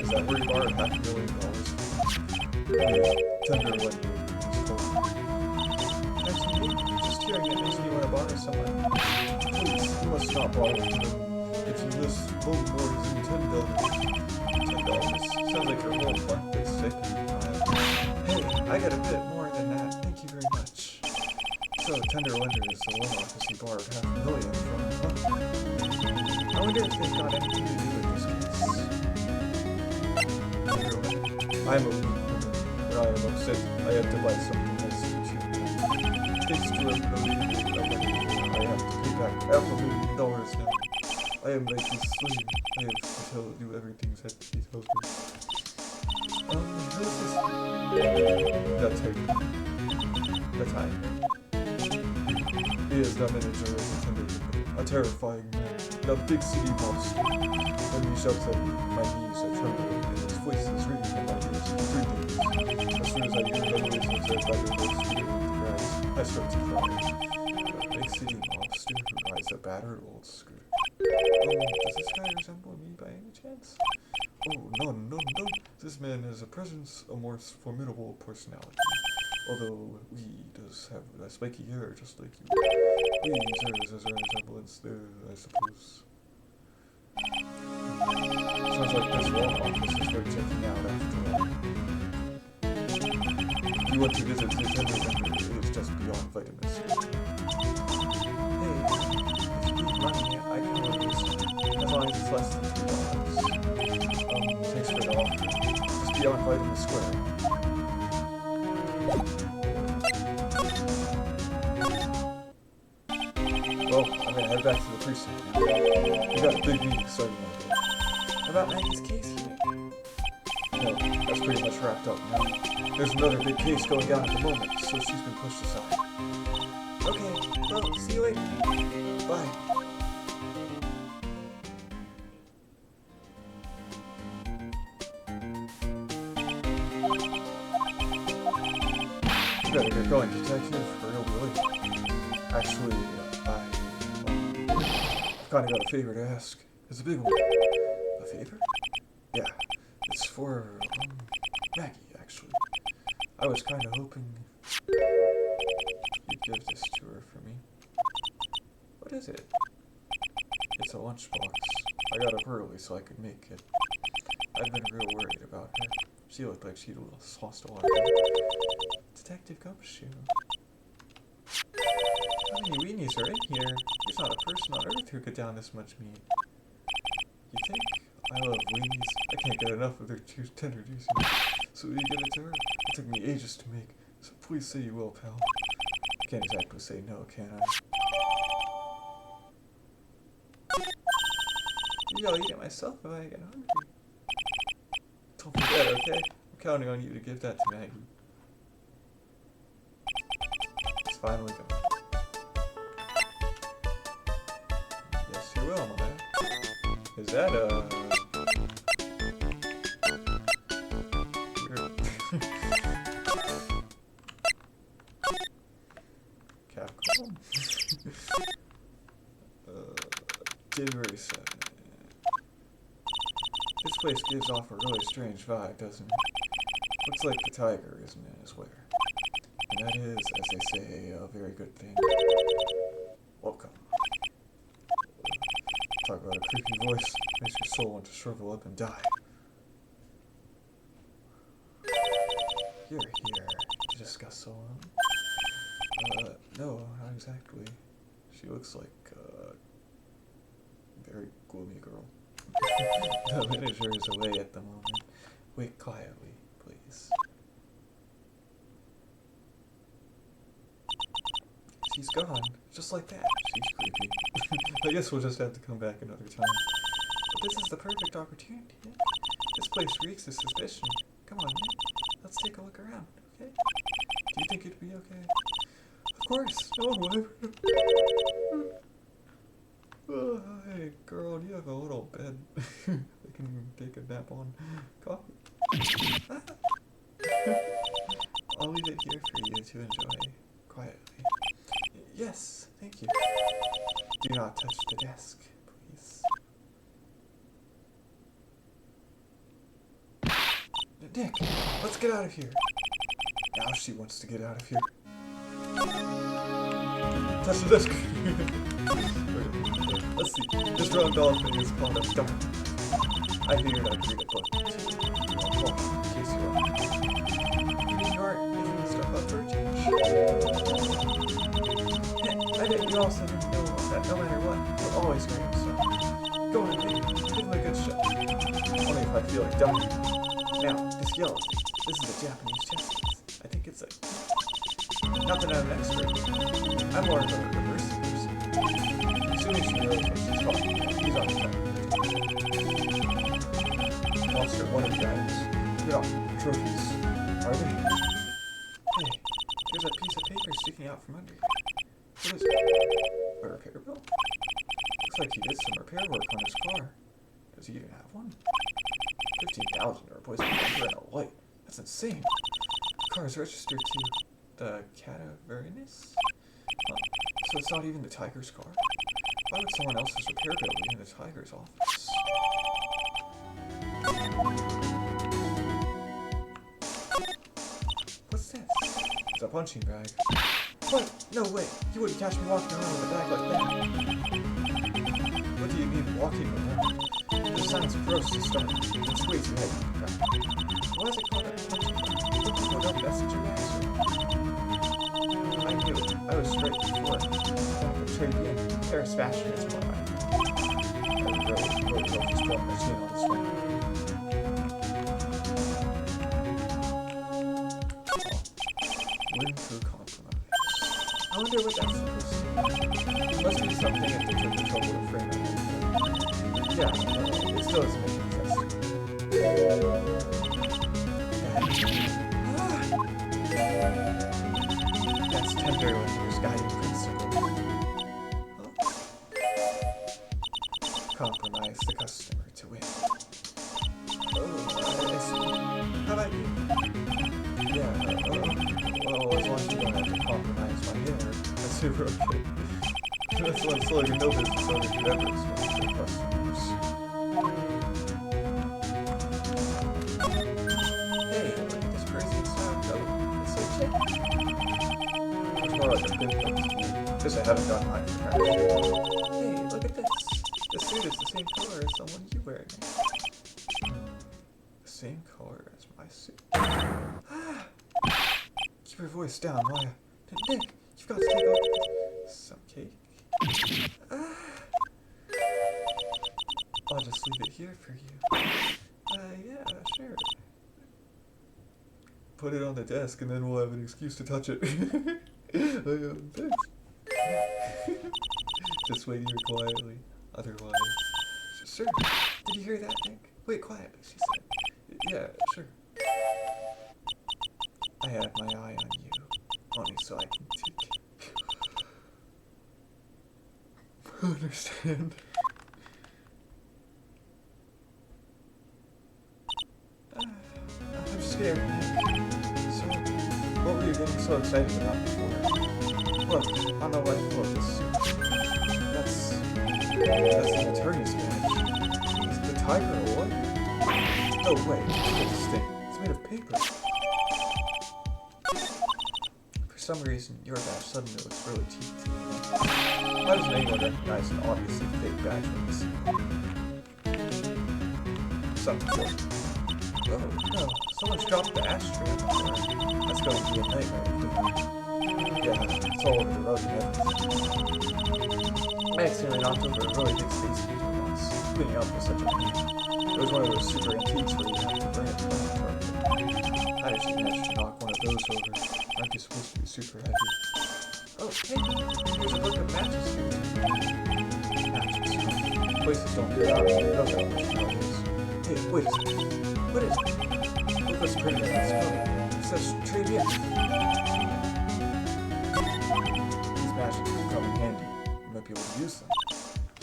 is that where you borrowed $500,000? Tender one. Actually, just hearing it makes me want to borrow someone. Please, you must not borrow from them. If you list both boards in $10. Sounds like your whole fund is sick. Hey, I got a bit more than that. Thank you very much. So, Tender Wonder is the loan office he borrowed $500,000 from. I wonder if they've got anything to do with this case. Tender Wonder. I'm a weak woman. When I am upset, I have to buy something nice to cheer me. Thanks to him, I have to pay back $500,000 now. I am like his slave. I have to do everything that he tells me. Who's this? That's her. That's I. He is the manager of the Tender Wonder, a terrifying man, a big city monster. When he shouts at me, my knees are trembling, and his voice is ringing in my ears for 3 days. As soon as I hear the voice of that fighter voice with the grass, I start to cry. A big city monster who rides a battered old scooter. Does this guy resemble me by any chance? Oh, no. This man has a presence, a more formidable personality. Although he does have a spiky hair just like you. There's a resemblance there, I suppose. Sounds like this law office is worth checking out after all. If you want to visit the Tender Wonder, it is just beyond vitamins. Hey, if you need money, I can order this. As long as it's less than $3. Thanks for the offer. Just beyond Vitamin Square. Well, I'm gonna head back to the precinct now. We got a big meeting starting that day. About Maggie's case, you mean? No, that's pretty much wrapped up now. There's another big case going down at the moment, so she's been pushed aside. Okay, well, see you later. Bye. You better get going, detective, or you'll be late. Actually, I've kinda got a favor to ask. It's a big one. A favor? Yeah, it's for, Maggie, actually. I was kinda hoping you'd give this to her for me. What is it? It's a lunchbox. I got up early so I could make it. I've been real worried about her. She looked like she'd lost a lot of weight. Detective Gumshoe. How many weenies are in here? There's not a person on earth who could down this much meat. You think? I love weenies. I can't get enough of their tender juiciness. So will you give it to her? It took me ages to make, so please say you will, pal. I can't exactly say no, can I? Maybe I'll eat it myself if I get hungry. Don't forget, okay? I'm counting on you to give that to Maggie. It's finally gone. Yes, you will, my man. Is that, Capcom? January 7th. This place gives off a really strange vibe, doesn't it? Looks like the tiger isn't in his lair. And that is, as they say, a very good thing. Welcome. Talk about a creepy voice. Makes your soul want to shrivel up and die. You're here to discuss someone? No, not exactly. She looks like a very gloomy girl. The manager is away at the moment. Wait quietly, please. She's gone, just like that. She's creepy. I guess we'll just have to come back another time. But this is the perfect opportunity. This place reeks of suspicion. Come on, man. Let's take a look around, okay? Do you think it'd be okay? Of course. No one will ever. Hey, girl, do you have a little bed I can take a nap on? Coffee? I'll leave it here for you to enjoy quietly. Yes, thank you. Do not touch the desk, please. Nick, let's get out of here. Now she wants to get out of here. Touch the desk. Let's see. This round dolphin is called a dump. I figured I'd read a book to you. In case you aren't making this stuff up for a change. I bet you also didn't know that no matter what, we're always going to stop. Go on, Nick. Give him a good shot. Only if I feel like dying. Now, this yellow thing. This is a Japanese chess piece. I think it's a... Not that I'm an expert. I'm more of a reverse person. As soon as she knows what she's talking about, he's on the phone. Monster, one of the guys. Yeah, trophies. Are they? Hey, there's a piece of paper sticking out from under here. What is it? A repair bill? Looks like he did some repair work on his car. Does he even have one? 15,000 to replace a bumper and a light. That's insane. The car is registered to the Cadaverinis? So it's not even the Tiger's car? Why would someone else's repair bill be in the Tiger's office? What's this? It's a punching bag. What? No way! You wouldn't catch me walking around with a bag like that. What do you mean walking around? This sounds gross to start. It's way too heavy. Why is it called a punching bag? Don't people know messenger bags? I knew it. I was straight before. Back at Trés Bien. Paris fashion is what I really focused on my chin on this one. Win through compromise. I wonder what that's supposed to be. It must be something if they took the trouble to frame it. Yeah, it still doesn't make any sense. That's tender Lender's guiding principle. Compromise the customer to win. Oh, I see. How about you? Yeah, well, as long as you don't have to compromise my hair, that's super okay. That's why I'm slowly no business owner could ever expect their customers. Hey, look at this crazy style coat. It's so chic. It's more like a good coat to me, because I haven't done mine for practice. Hey, look at this. This suit is the same color as the one you're wearing. The same color as my suit. Keep your voice down, Maya. Nick, you've got to take off some cake. I'll just leave it here for you. Yeah, sure. Put it on the desk and then we'll have an excuse to touch it. Thanks. Just wait here quietly. Otherwise... Sure. Did you hear that, Nick? Wait quietly, she said. Yeah, sure. I have my eye on you. Only so I can take it. I understand. I'm scared, Nick. So, what were you getting so excited about before? Look, on the right foot, this suit. That's an attorney's badge. Is the tiger a lawyer? No way, look at this thing. It's made of paper. For some reason, your badge suddenly looks really cheap to me. Why doesn't anyone recognize an obviously fake badge when they see it? Something good. Oh, no. Someone's dropped the ashtray on the floor. That's going to be a nightmare. Yeah, it's all over the rug and everything. I accidentally knocked over a really big space heater once. Cleaning up was such a pain. It was one of those super antiques where you have to bring it to the truck. How did you manage to knock one of those over? Aren't they supposed to be super heavy? Oh, hey, there's a book of matches here. Matches. Places don't get out of here. No doubt what it is. Hey, wait a second. What is it? Look what's printed on this cover. It says Trés Bien. These matches will come in handy. You might be able to use them.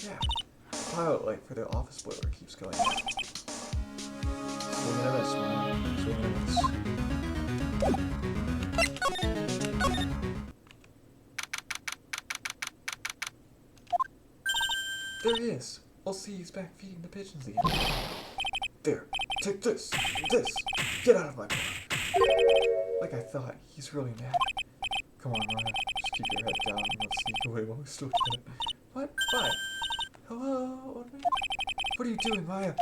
Yeah, pilot light for the office boiler keeps going out. Swing and a miss, man. Swing and a miss. There he is. I'll see he's back feeding the pigeons again. There. Take this. This. Get out of my car. Like I thought, he's really mad. Come on, Maya. Just keep your head down and let's sneak away while we still can. What? Why? Hello, old man? What are you doing, Maya?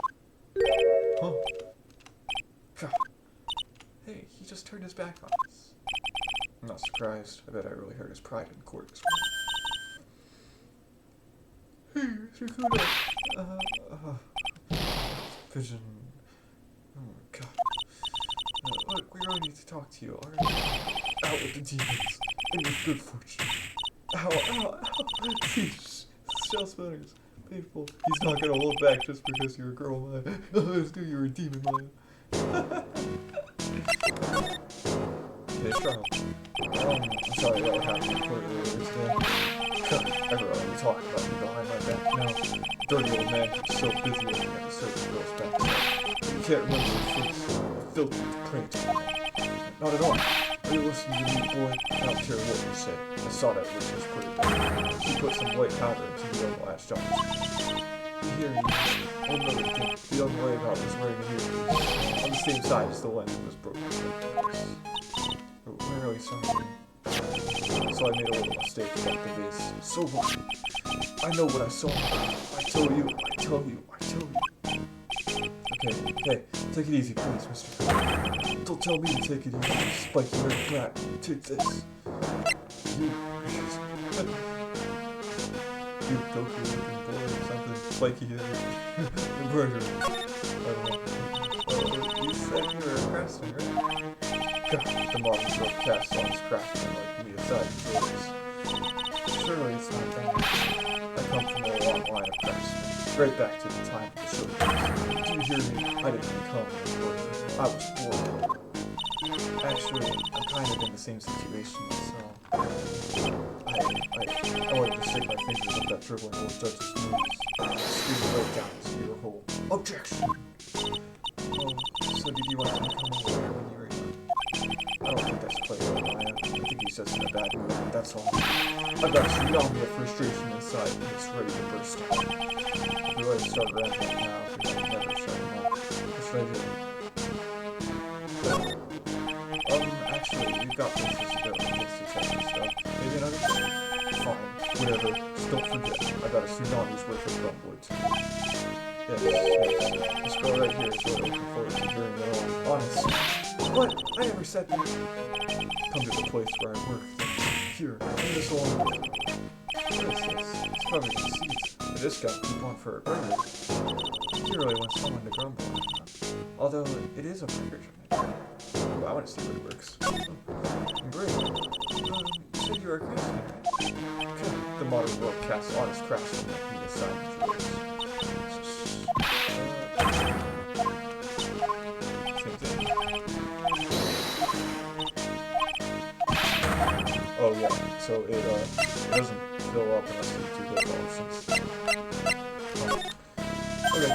Huh? God. Hey, he just turned his back on us. I'm not surprised. I bet I really hurt his pride in court this morning. Hey, Shikuda. Pigeon. Oh, God. Look, we really need to talk to you, alright? Out with the demons. And with good fortune. Ow, ow, ow. Jeez. Shell splinters. Painful. He's not gonna hold back just because you're a girl, Maya. I just knew you were a demon, Maya. Okay, Charles. I'm sorry about what happened in court earlier today. Everyone will talk about me behind my back now. Dirty old man keeps so busy looking at the certain girl's back. You can't remember his face. A filthy prey to him. Not at all. You listen to me, boy. I don't care what you say. I saw that witch was put it down. She put some white powder into the young lad's jaws. Here he is. And another thing. The young layout was wearing a earpiece on the same side as the one that was broken. We're really sorry. So I made a little mistake about the vase. So what? I know what I saw. I tell you. Okay. Take it easy, please, Mr. Don't tell me to take it easy, spiky red brat. Take this. You Goku looking boy or something. Spiky head. Embroidery. I don't know. You said you were a craftsman, right? God, the modern world casts on his craftsman like me aside from yours. Surely it's not bad. I come from a long line of craftsmen. Right back to the time of the showcase. Do you hear me? I didn't become an embroiderer. I was born. Actually, I'm kind of in the same situation myself. I wanted to stick my fingers up that dribbling old judge's nose. Scream right down his ear hole. Objection! Oh, so did you want to become a lawyer when you were young? I don't think that's quite right, Maya. I think he's just in a bad mood, that's all. I've got a tsunami of frustration inside and it's ready to burst out. If we let it start rambling now, we might never shut him up. What should I do? Actually, we've got places to go and get to check and stuff. Maybe another time? Fine, whatever. Just don't forget, I got a tsunami's worth of crumbwood too. Yes. This girl right here is really looking forward to hearing it all. Honest. What? I never said that. Come to the place where I work. Here, in this one. What is this? It's covered in seeds. I just got a coupon for a burger. You really want someone to grumble at, huh? Although, it is a burger joint. Ooh, I want to see what it works. Great. You said you were a craftsman, right? The modern world casts honest craftsmen like me aside for yours. Oh yeah, so it doesn't fill up unless you do those options. Okay.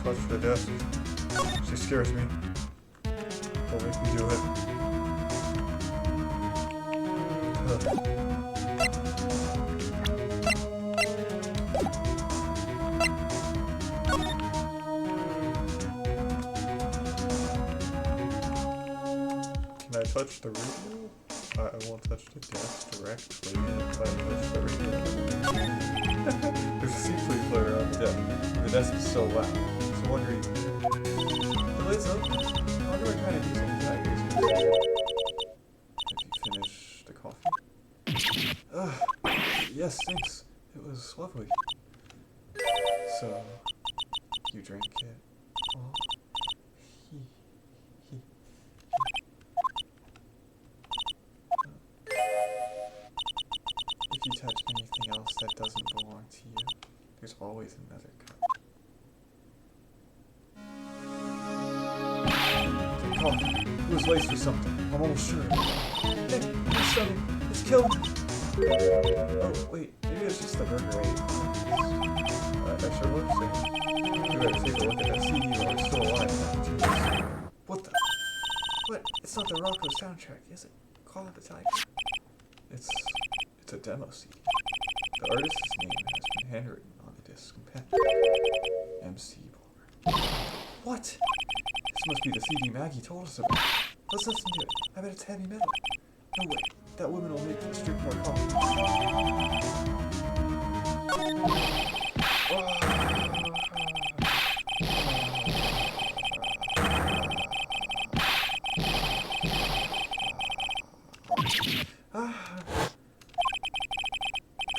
Touch the desk. She scares me. Don't make me do it. Can I touch the radio? I won't touch the desk directly, but I touch the radio. There's a CD player on the desk. The desk is so loud. So wondering, the lid's open. I wonder what kind of music that is. Have you finished the coffee? Yes, thanks. It was lovely. So, you drank it all? If you touch anything else that doesn't belong to you, there's always another cup. Coffee. It was laced with something. I'm almost sure. Hey, it's something. It's killing me. Oh, wait. Maybe it's just the burger I ate. That sure looks it. We better take a look at that CD while we're still alive. What the? What? It's not the Rocco soundtrack, is it? Call it the Tiger. It's a demo CD. The artist's name has been handwritten on the disc and pen. MC Bar. What? This must be the CD Maggie told us about. Let's listen to it. I bet it's heavy metal. No way. That woman will make us drink more coffee.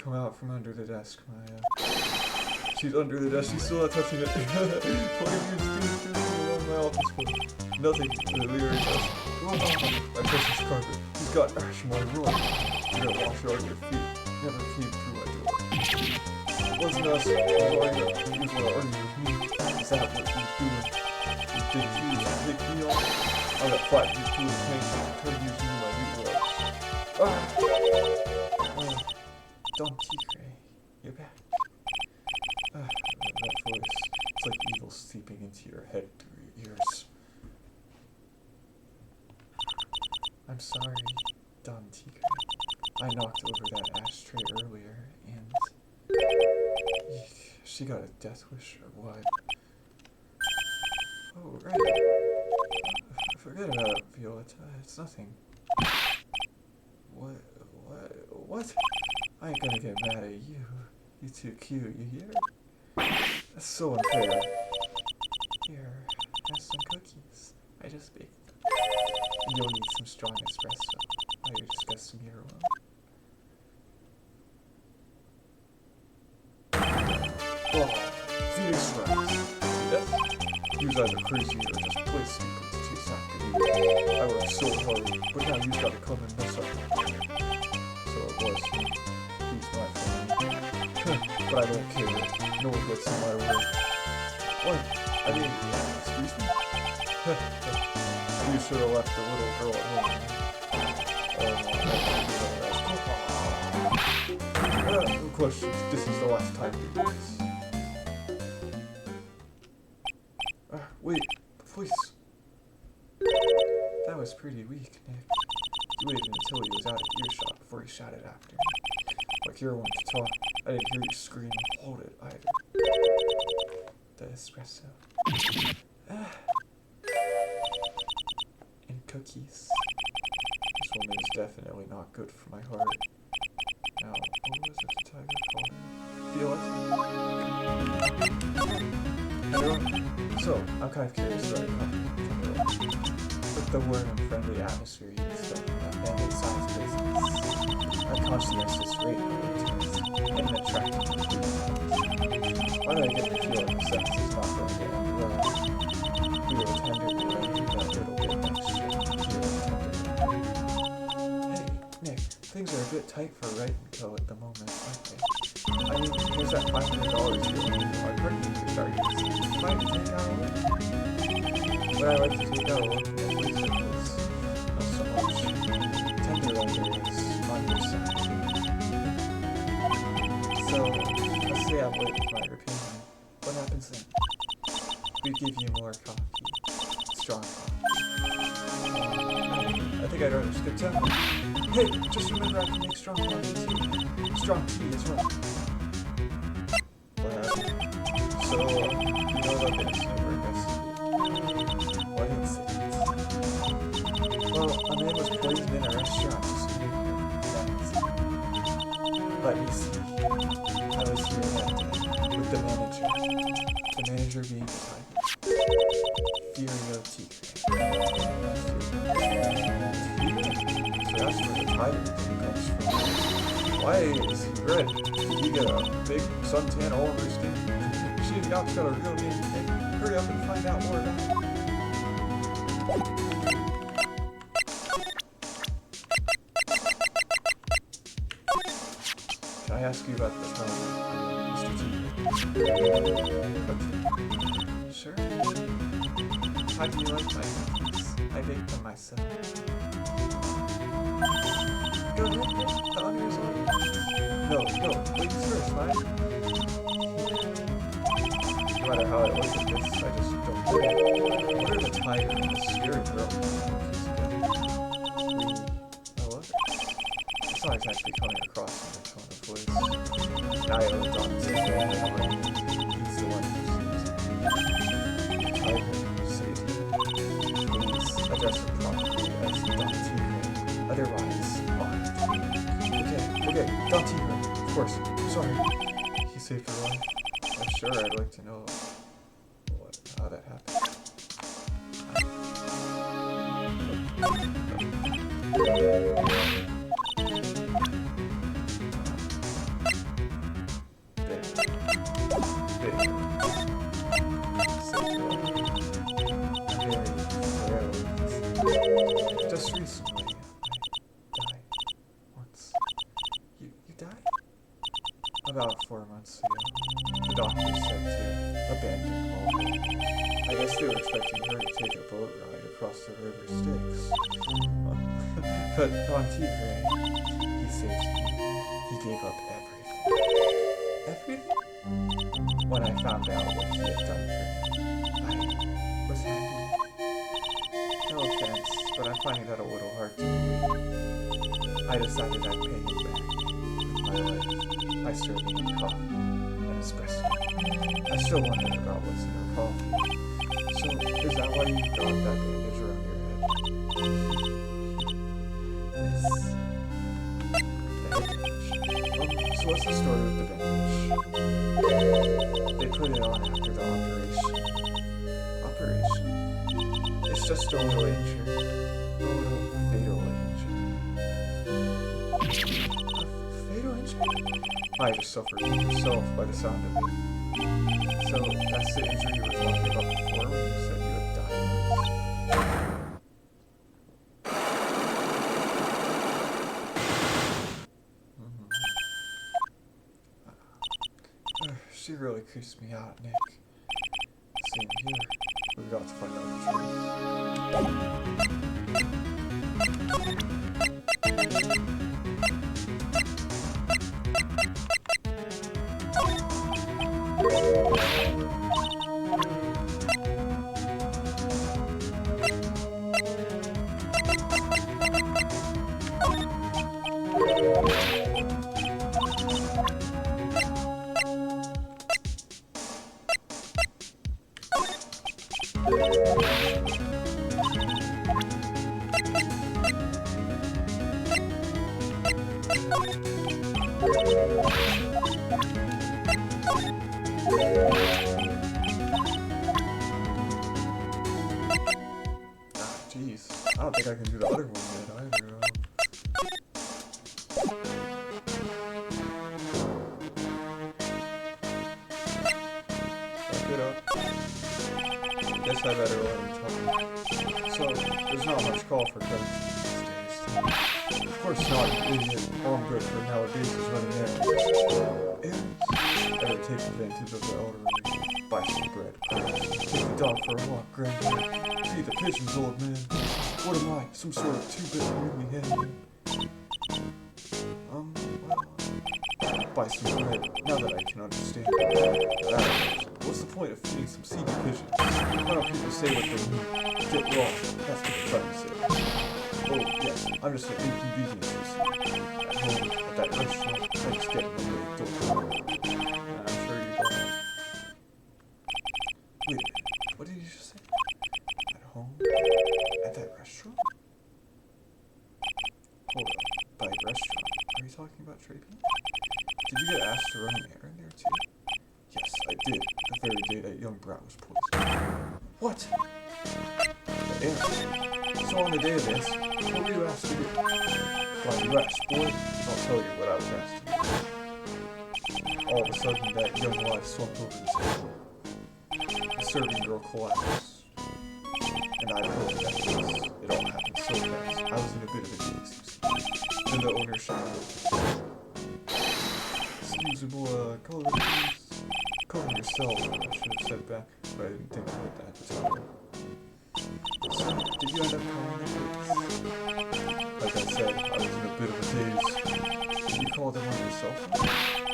Come out from under the desk, Maya. She's under the desk. She's still not touching it. 20 years around my office floor. Nothing. The lyric desk. My precious carpet. He's got ash in my room. You gotta wash it on your feet. Never came through my door. It wasn't us. It was arguing. He was arguing with me. Is that what he's doing? These big shoes to take me off. I got flat. He's doing the tank. Turned using my new gloves. Don Tigre, you're back. That voice, it's like evil seeping into your head through your ears. I'm sorry, Don Tigre. I knocked over that ashtray earlier, and she got a death wish or what? Oh, right. Forget about it, Viola. It's nothing. What? I ain't gonna get mad at you. You're too cute, you hear? That's so unfair. Here, have some cookies. I just baked them. And you'll need some strong espresso while you're discussing your own. Oh, Phoenix Wright. Yes? He was either crazy or just plain stupid to chase after you. I worked so hard, but now you've gotta come and mess up. So it was me. He's my friend. But I don't care. No one gets in my way. What? I mean, excuse me? You should have left the little girl at home. No questions. This is the last time we do this. Wait, please. That was pretty weak, Nick. You waited until he was out of earshot before he shouted after me. Like you're one to talk. I didn't hear you scream or hold it either. The espresso. And cookies. woman is definitely not good for my heart. Now, what was it the tiger called? Viola? So, I'm kind of curious, right? With the warm and friendly atmosphere you expect from that bandit-sized business, a conscientious rate of interest, and an attractive recruitment. Why do I get the feeling the sex is not going to end well? We will tenderly run through that little bit next year. Hey, Nick, things are a bit tight for Wright and Co. at the moment, aren't they? I mean, there's that $500 you owe me for our parking charges. Mind to take out a look? What I like to take out a look from the police is not so much. Tender lender is on your side. So, let's say I'm late with my repayment. What happens then? We give you more coffee. Strong coffee. I think I'd rather skip town. Hey, just remember I can make strong coffee too. Strong tea as well. What happened? So, you know about the incident we're investigating? What incident? Well, a man was poisoned in a restaurant just a week ago. But you see, I was here that day with the manager. The manager being the tiger. Furio Tigre. So that's where the tiger thing comes from. Why is he red? Did he get a big suntan all over his skin? She's got a real name. Hey, hurry up and find out more about it. Can I ask you about the Mr. Tigre? Okay. Sure. How do you like my cookies? I bake them myself. Go ahead, the honor is all yours. No, ladies first, right? No matter how I look at this, I just don't get it. What are the tiger and the scary girl? I love it. The song's actually coming across in the tone of voice. Now I owe Don Tigre, he's the one who sings it. Tiger, please address him properly as Don Tigre. Otherwise, fine. Okay, Don Tigre, of course. Sorry. He saved your life. I'm sure I'd like to know how that happened. Just recently, I died once. You died? About 4 months ago. The doctor said to abandon all hope. I guess they were expecting her to take a boat ride across the river Styx. But Don Tigre, he saved me. He gave up everything. Everything? When I found out what he had done for me, I was happy. No offense, but I'm finding that a little hard to believe. I decided I'd pay him back with my life by serving him coffee and espresso. I still wonder about what's in her coffee. So, is that why you got that bandage around your head? Yes. The head bandage. So what's the story with the bandage? They put it on after the operation. Operation? It's just a little injury. A little fatal injury. A fatal injury? Might have suffered it yourself by the sound of it. So that's the injury you were talking about before when you said you had died. She really creeps me out, Nick. Same here. We've got to find out the Jeez, I don't think I can do the other one yet either. Look it up. Guess I better let him talk. So, there's not much call for credit these days. Of course not, you idiot. All I'm good for nowadays is running errands. Ever take advantage of the elderly? Buy some bread. Take the dog for a walk, granddad. Feed the pigeons, old man. What am I? Some sort of two-bit movie handyman? Well, buy some bread, now that I can understand. What's the point of feeding some seedy pigeons? Why don't people say what they mean? Get wrong, that's what I'm trying to say. Oh, yes, I'm just an inconvenience, you see. At home, at that restaurant, I just get in the way, don't worry. I'm sure you don't. Wait, what did you just say? At home? At that restaurant? Hold up, by restaurant, are you talking about Trés Bien? Did you get asked to run an errand there too? Yes, I did, the very day that young Brat was poisoned. What? The errand. So on the day of this, what were you asked to do? Glad you asked, boy. I'll tell you what I was asked to do. All of a sudden, that young lad slumped over the table. The serving girl collapsed. And I told you that it all happened so fast. I was in a bit of a daze, you see. Then the owner shouted, "Excuse me, boy, call it please. Call it yourself," I should have said back, but I didn't think about that at the time. So, did you end up calling the police? Like I said, I was in a bit of a daze. Did you call them on yourself?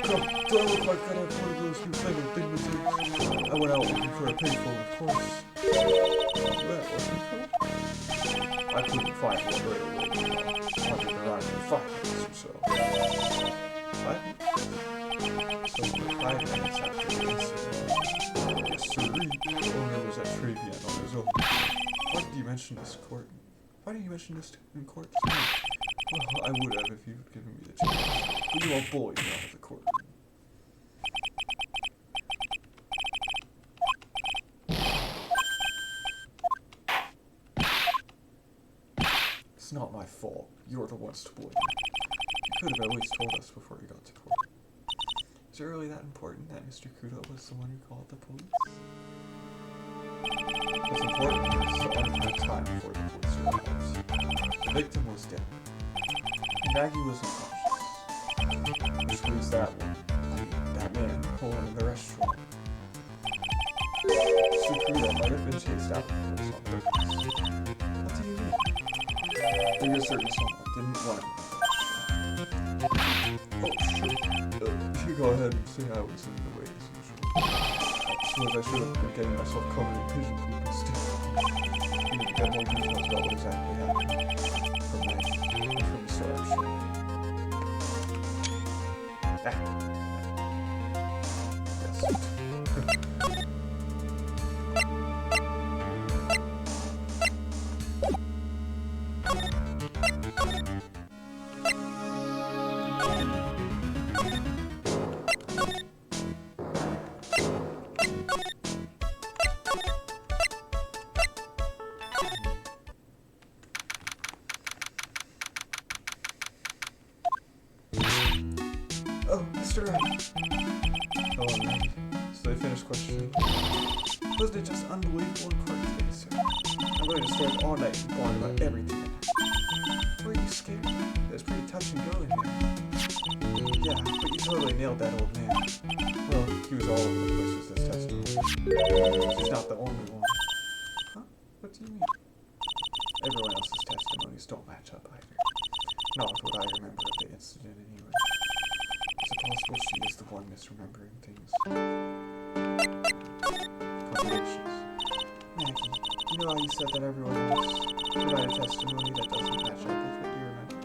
Come, do I look like that I have one of those newfangled thingamajiggies? I went out looking for a payphone, of course. I couldn't find one right away, you know. Wandered around for 5 minutes or so. 5 minutes? So for 5 minutes after the incident, yes, sirree, the owner was at Trés Bien on his own. Why did you mention this in court? Why did you mention this in court this morning? Well, I would have if you'd given me the chance. But you all bullied me out of the courtroom. It's not my fault. You're the ones to blame. You could have at least told us before you got to court. Is it really that important that Mr. Kudo was the one who called the police? What's important is the untimed time before the police arrived. The victim was dead. And Maggie was unconscious. Which leaves that one, that man, pulling in the restaurant. Mr. Kudo might have been chased out of the course on purpose. What do you mean? Maybe a certain someone didn't want him. Oh, sure. You go ahead and say I was in the way as usual. Suppose I should have been getting myself covered in pigeon poop instead. You need to get more details about what exactly happened. From Maggie. And from the start, sure. Ah. Yes. Oh, Mr. Wright. Hello, Maggie. So they finished questioning. Wasn't it just unbelievable and quick today, sir? I'm going to stay up all night and blog about everything. Were you scared? It was pretty touch and go in there. Yeah, but you totally nailed that old man. Well, he was all over the place with his testimony. She's not the only one. Huh? What do you mean? Everyone else's testimonies don't match up either. Not with what I remember of the incident anyway. Is it possible she is the one misremembering things? Contradictions. Maggie, you know how you said that everyone else provided testimony that doesn't match up with what you remember?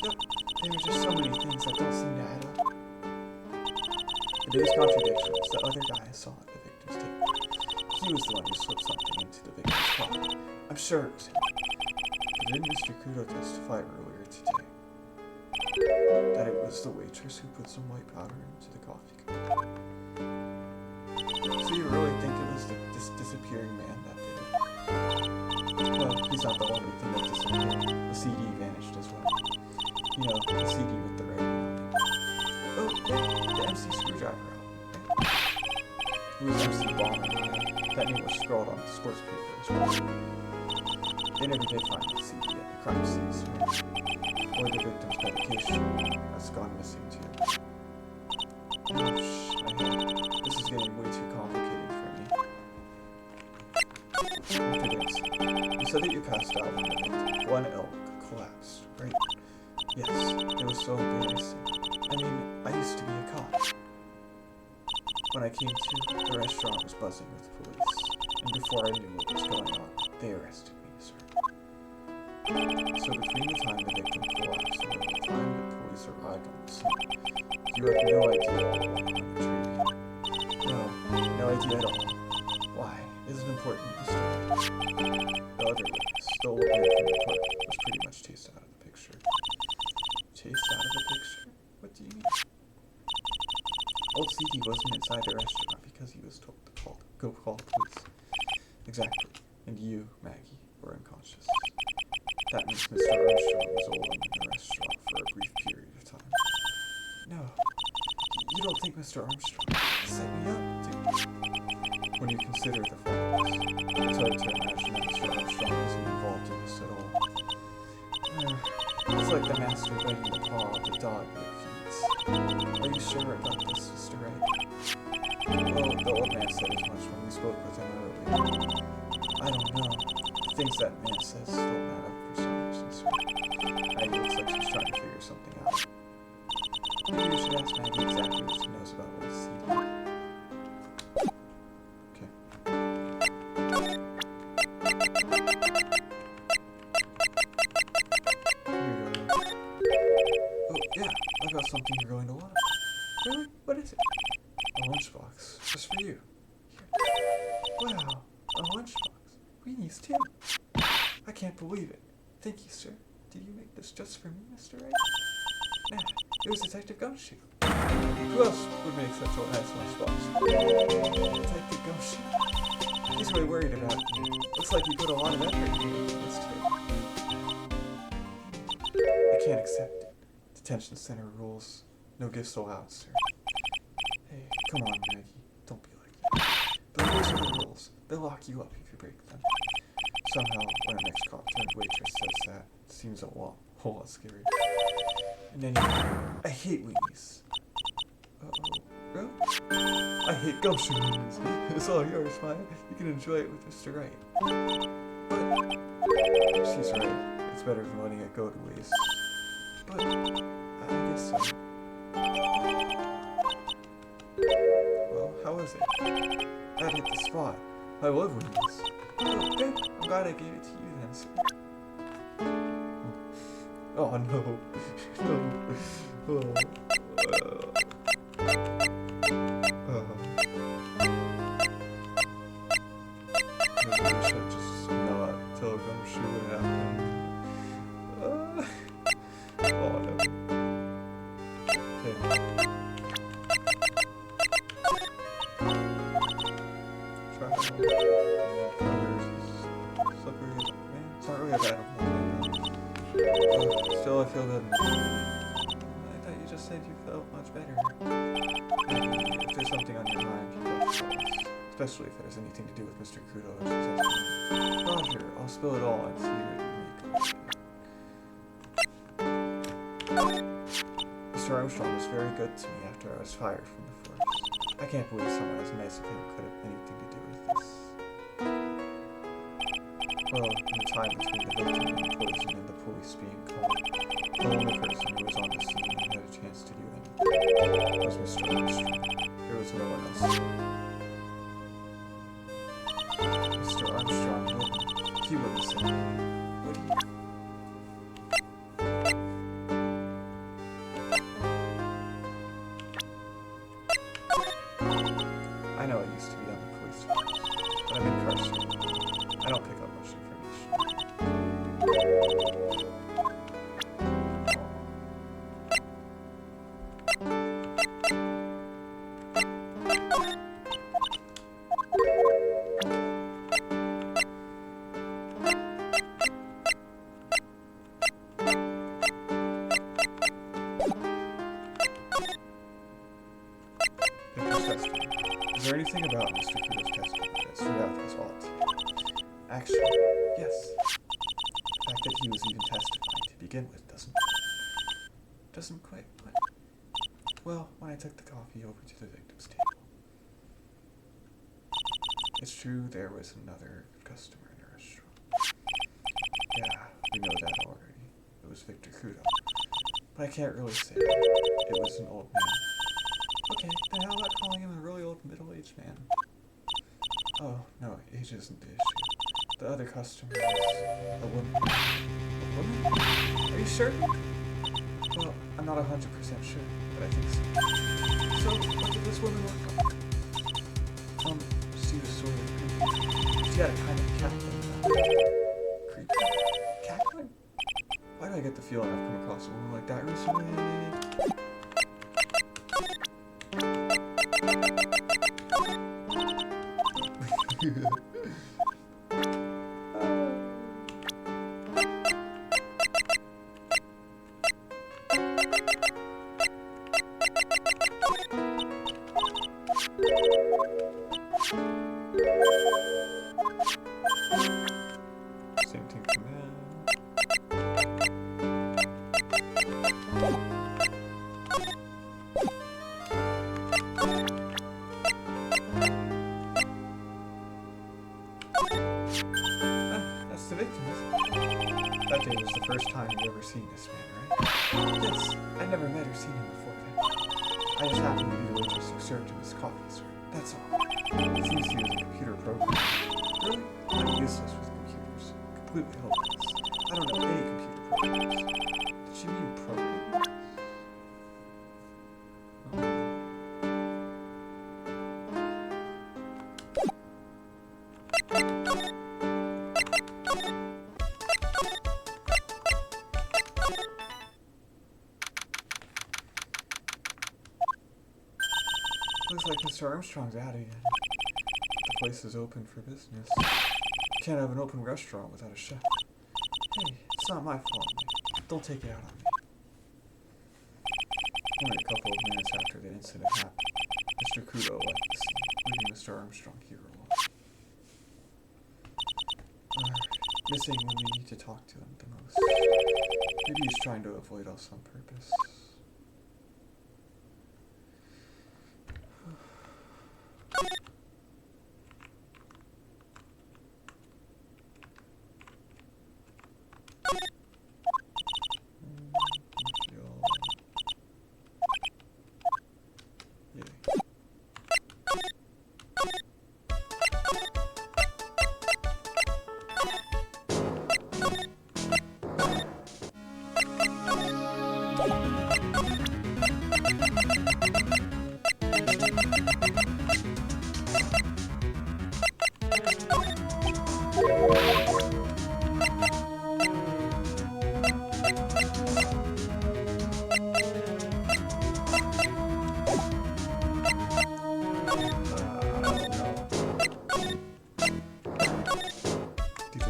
Yep, there are just so many things that don't seem to add up. The biggest contradiction is the other guy I saw at the victim's table. He was the one who slipped something into the victim's pocket. I'm sure it was him. But didn't Mr. Kudo testify earlier today? that it was the waitress who put some white powder into the coffee cup. So you really think it was this disappearing man that did it? Well, he's not the only thing that disappeared. The CD vanished as well. You know, the CD with the writing on it. Oh, yeah, the MC Screwdriver album, right? It was MC Bomber. That name was scrawled on the sports paper as well. They never did find the CD at the crime scene, or the victim's medication that's gone missing too. Gosh, this is getting way too complicated for me. After this, you said that you passed out when the victim, one elk, collapsed, right? Yes, it was so embarrassing. I mean, I used to be a cop. When I came to, the restaurant was buzzing with police, and before I knew what was going on, they arrested me, sir. So between the time the victim collapsed and the time the police arrived on the scene, you have no idea what went on in Trés Bien. No, no idea at all. Why? This is important, Mr. Wright. The other witness, stole away from the clerk, was pretty much chased out of the picture. Chased out of the picture? What do you mean? Old CD wasn't inside the restaurant because he was told to go call the police. Exactly. And you, Maggie, were unconscious. That means Mr. Armstrong was alone in the restaurant for a brief period of time. No. You don't think Mr. Armstrong set me up, do you? When you consider the facts, it's hard to imagine that Mr. Armstrong isn't involved in this at all. It's like the master biting the paw of the dog that it feeds. Are you sure about this, Mr. Wright? Well, the old man said as much when we spoke with him earlier. I don't know. Things that man says don't add up for some reason, sir. Maggie looks like she's trying to figure something out. Maybe you should ask Maggie exactly what she knows about what CD. Okay. Here you go. Oh, yeah, I've got something you're going to love. Really? What is it? A lunchbox. Just for you. Here. Wow, a lunchbox. Weenies too. I can't believe it. Thank you, sir. Did you make this just for me, Mr. Wright? Nah, it was Detective Gumshoe. Who else would make such a nice lunchbox? Detective Gumshoe. He's really worried about you. Looks like you put a lot of effort into this too. I can't accept it. Detention center rules. No gifts allowed, sir. Hey, come on, Maggie. Don't be like that. The rules are the rules. They'll lock you up if you break them. Somehow, when an ex-cop-turned waitress says that, it seems a whole lot scary. And anyway, I hate weenies. Uh-oh. Really? I hate Gumshoe weenies. It's all yours, Maya. You can enjoy it with Mr. Wright. But she's right. It's better than letting it go to waste. But I guess so. Well, how was it? That hit the spot. I love weenies. Oh, good. I'm glad I gave it to you then, sir. Oh, no. No. Maybe we should just not tell Gumshoe what happened. Oh, no. Okay. Try it. It's not really a bad one. Still, I feel good. I thought you just said you felt much better. If there's something on your mind, you got to tell us. Especially if there's anything to do with Mr. Kudo or something. Roger, I'll spill it all and see what you make of it. Mr. Armstrong was very good to me after I was fired from the force. I can't believe someone as nice as him could have anything to do with this. Well, in the time between the victim being poisoned and the police being called, the only person who was on the scene and had a chance to do anything was Mr. Armstrong. There was no one else. Mr. Armstrong wouldn't. He wouldn't say, would he? I know I used to be on the police force, but I'm incarcerated. I don't pick up much information. there anything about Mr. Kudo's testimony that stood out as odd? Actually, yes. The fact that he was even testifying to begin with doesn't quite. Well, when I took the coffee over to the victim's table. It's true there was another customer in the restaurant. Yeah, we know that already. It was Victor Kudo. But I can't really say it was an old man. Okay, then how about calling him a really old middle-aged man? Oh, no, age isn't the issue. The other customer was a woman. A woman? Are you sure? Well, I'm not 100% sure, but I think so. So, what did this woman look like? She was sort of creepy. She had a kind of cackling. Creepy? Cackling? Why do I get the feeling I've come across a woman like that recently? Same thing for now. That's the victim. That day was the first time you'd ever seen this man, right? Yes, I'd never met or seen him before then. I just happened to be the waitress who served him his coffee, sir. That's all. It seems he was a computer programmer. Really? I'm useless with computers. Completely hopeless. I don't know any computer programs. Did she mean programming? Looks like Mr. Armstrong's out again. The place is open for business. You can't have an open restaurant without a chef. Hey, it's not my fault. Don't take it out on me. Only a couple of minutes after the incident happened, Mr. Kudo left the scene, leaving Mr. Armstrong here alone. Missing when we need to talk to him the most. Maybe he's trying to avoid us on purpose.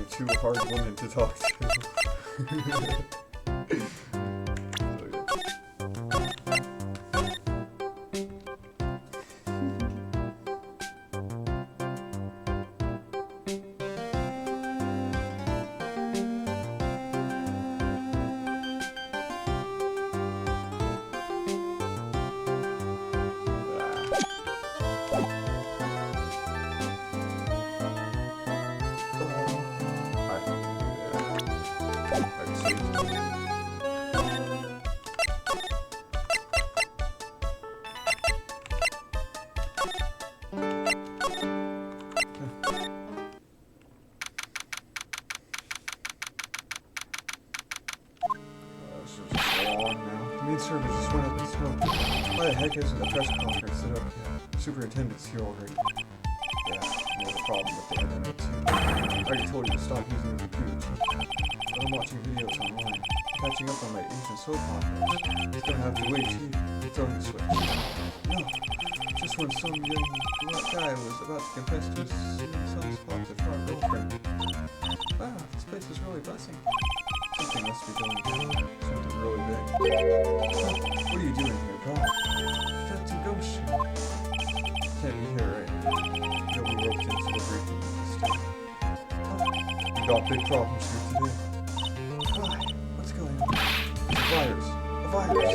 Too hard woman to talk to. Service just went up in smoke. Why the heck isn't the press conference set up yet? Superintendent's here already. Yeah, we have a problem with the internet too. I already told you to stop using the computer. But I'm watching videos online. I'm catching up on my ancient soap operas. It's gonna have to wait till you throw the switch. No, just when some young guy was about to confess to his son's plot to front girlfriend. Wow, this place is really buzzing. Something must be going down. Something really big. What are you doing here, Paul? Got to go shoot. Can't be here right now. roped into the briefing instead. We got big problems here today. Why? What's going on? It's a virus. A virus.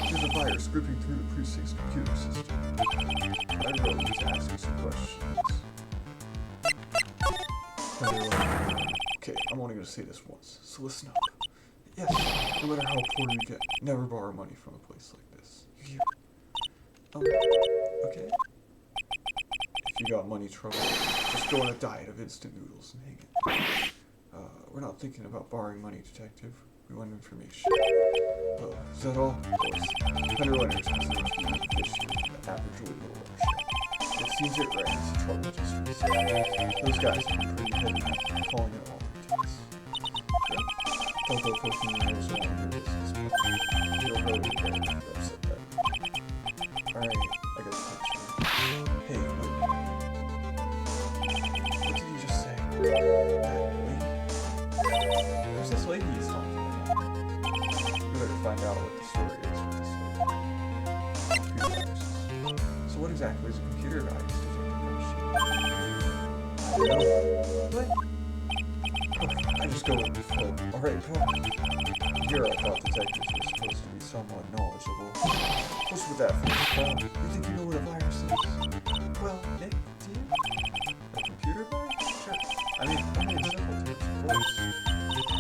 There's a virus gripping through the precinct's computer system. I wrote you to ask you some questions. Okay, I'm only going to say this once, so listen up. Yes, no matter how poor you get, never borrow money from a place like this. You hear? Okay? If you got money trouble, just go on a diet of instant noodles and hang it. We're not thinking about borrowing money, Detective. We want information. Is that all? Of course. Underliners consider to be averagely low ownership. It seems it ran into trouble just recently. Those guys have been pretty heavy calling it all pretense. Sure. Don't go poking your nose around your business, but you'll really regret it if you upset that. Alright, I got the picture. Hey, wait. What did you just say? That lady? There's this lady he's talking about. We better find out what the story is with this lady. Computer viruses. So what exactly is a computer virus, Detective Hershey? I don't know. What? I just go with the flow. Alright, pal. Here I thought detectives were supposed to be somewhat knowledgeable. What's with that first, pal? You think you know what a virus is? Well, Nick, do you? A computer virus? Sure. I mean, only in simple terms, of course.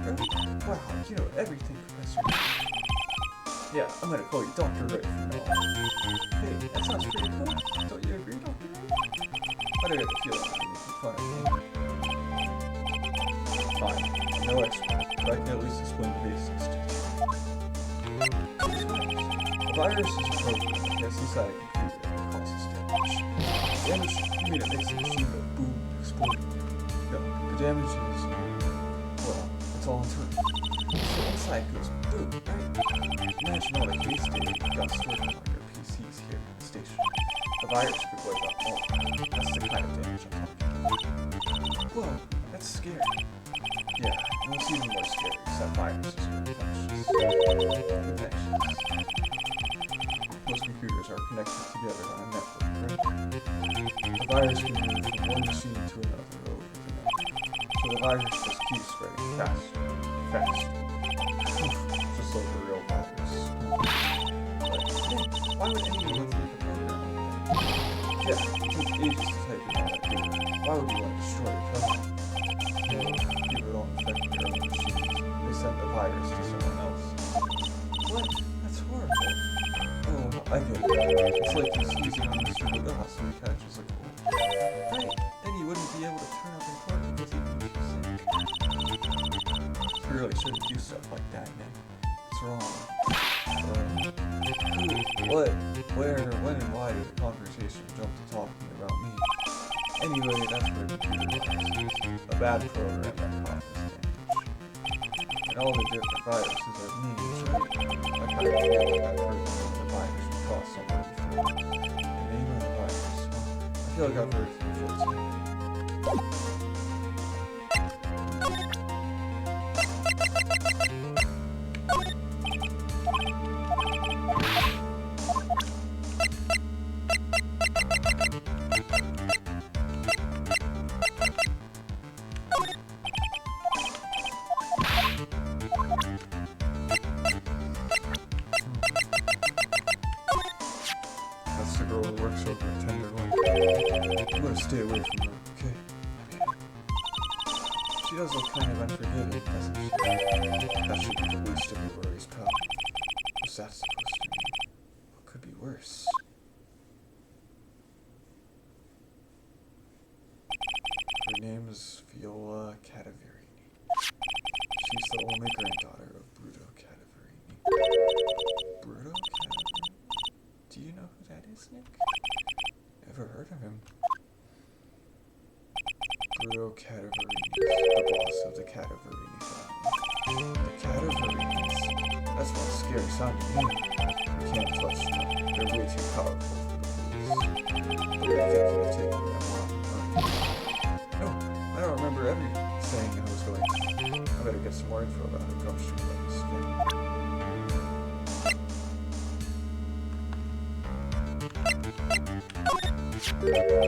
Really? Wow, you know everything, Professor. Yeah, I'm gonna call you Dr. Wright from now on. Hey, that sounds pretty cool. Don't you agree, Dr. Wright? Why do I get the feeling you're making fun of me? Fine, I'm no expert, but I can at least explain the basics to you. A virus is a program that gets inside a computer and causes damage. Damage, you mean it makes the machine go boom and explode? No, the damage is, well, it's all internal. So inside goes boom, right? Imagine all the case data you've got stored on your PCs here at the station. A virus could wipe out all of them. That's the kind of damage I'm talking about. Whoa, that's scary. Yeah, and what's even more scary is that viruses are infectious. Most computers are connected together on a network, right? The virus can move from one machine to another over the network. So the virus just keeps spreading faster and faster. Just like a real virus. Like, why would anyone want to make a program like that? Yeah, it took ages to type in all that data. Why would you want to destroy a program? No, people don't infect their own machines. They send the virus to someone else. What? That's horrible. Oh, I get it. It's like he's using on Mr. Buddha so he catches a cold. Right, then he wouldn't be able to turn up in court because he'd be too sick. You really shouldn't do stuff like that, Nick. It's wrong. Who, what, where, when, and why did the conversation jump to talking about me? Anyway, that's where the computer virus is. A bad program that causes damage. And all the different viruses are names, right? I kind of feel like I've heard the name of the virus we caught somewhere before. The name of the virus? Well, I feel like I've heard it before too. That's the girl who works over at Tenderloin. I'm gonna stay away from her, okay? She does look kind of unforgiving, doesn't she? That should be the least of your worries, pal. What's that supposed to mean? What could be worse? Her name is Viola Cadaverini. She's the only granddaughter of Bruto Cadaverini. Bruto Cadaverini? Do you know who that is, Nick? Never heard of him. Bruto Cadaverini is the boss of the Cadaverini family. The Cadaverinis? That's one scary sounding name. You can't touch them. They're way too powerful for the police. But you're thinking of taking them on, aren't you? No, I don't remember ever saying I was going to. I better get some more info about the gumshoe lettuce family.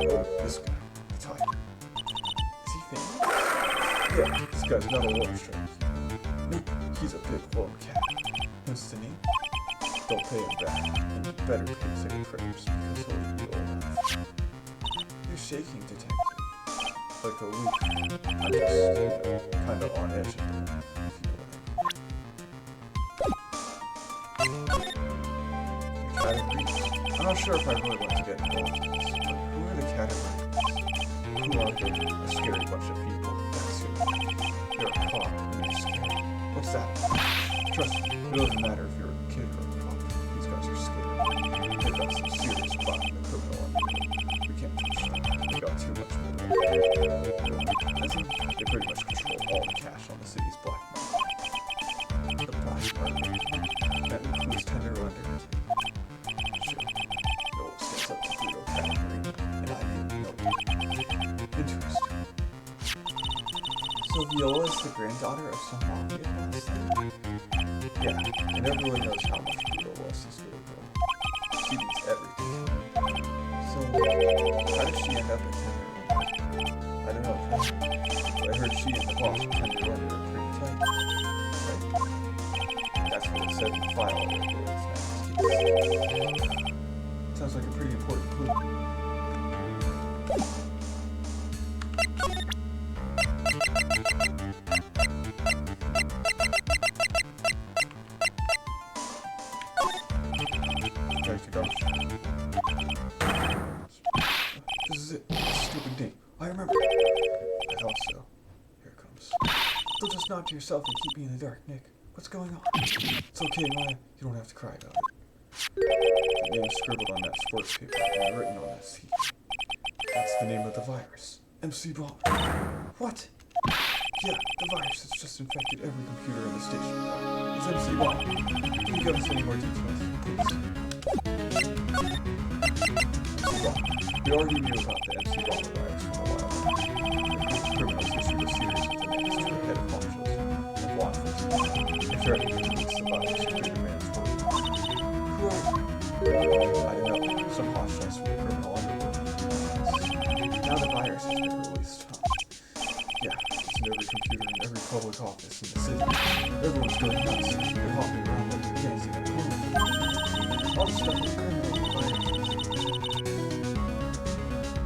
This guy, the tiger. Is he famous? Yeah, this guy's not a love strike. Nope, he's a big lone cat. What's the name? Don't pay him back, and you better pay say your prayers because he'll eat you alive. You're shaking, detective. Like a leaf. I'm just, kinda on edge at the moment, if you know what I mean. Cadaverini. I'm not sure if I really want to get involved in this, but who are the Cadaverini? Who are they? A scary bunch of people. That's who. You're a cop, and you're scared. What's that? Trust me, it doesn't matter if you're a kid or a cop. These guys are scared. They've got some serious crime and criminal underworld. We can't touch them. They got too much money. They pretty much control all the cash on the city's black market. The black market? That includes tender lenders. Sure. No one stands up to Bruto Cadaverini, and I didn't know it. Interesting. So Viola is the granddaughter of some mafia boss then? Yeah, and everyone knows how much Bruto loves this little girl. She beats everything. So, how did she end up at Tender Lender? I don't know, but I heard she and the boss of Tender Lender are pretty tight. Right? That's what it said in the file of Viola's next case. Sounds like a pretty important clue. This is it. Stupid name. I remember. I thought so. Here it comes. Don't just nod to yourself and keep me in the dark, Nick. What's going on? It's okay, Maya. You don't have to cry about it. The name scribbled on that sports paper and written on that seat. That's the name of the virus. MC Bomb. What? Yeah, the virus has just infected every computer in the station. It's MC Bomb. Can you give us any more details, please? We already knew about the MC Bomb virus for a while. Criminals issued a series of demands to a head of marshals and law enforcement. They threatened to release the virus to the demands for who are you? I don't know. Some hostiles from the criminal underworld. Now the virus has been released, huh? Yeah, it's in every computer in every public office in the city. Everyone's going nuts. They're hopping around like they're dancing in a corner. All the stuff is criminal.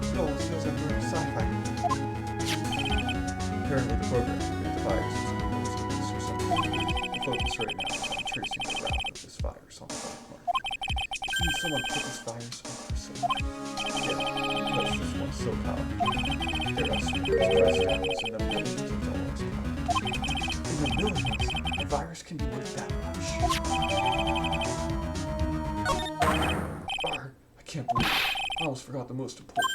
It almost feels like we're in a sci-fi movie. Apparently the program to get the virus is removed or something. The focus right now is on tracing the route of this virus on the black market. Can someone put this virus over so yeah, that's just one so powerful. There are there's presidents in the millions of dollars power. In the millions? A virus can be worth that much. I can't believe it. I almost forgot the most important.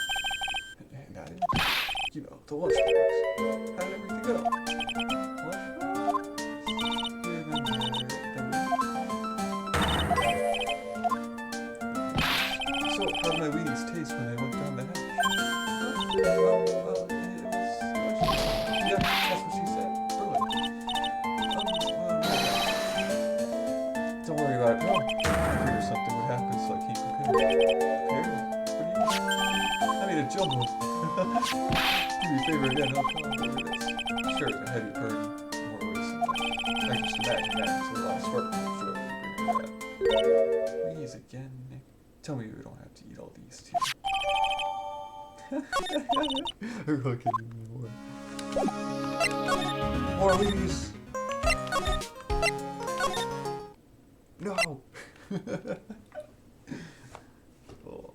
And that is, you know, the lunch breaks. How did everything go? What? So, how did my weenies taste when they went down the hatch? Yeah, that's what she said. Brilliant. Don't worry about it. No, I figured something would happen, so I keep prepared. Prepared? What do you mean? I made a jumbo. Do me a favor again, I'll come over this. Sure, it's a heavy burden. More ways than that. I can just imagine that it's a lot of spark. I'm sure we can figure it out. Please again, Nick. Tell me we don't have to eat all these too. I really can't eat anymore. More Wheaties! No! Oh.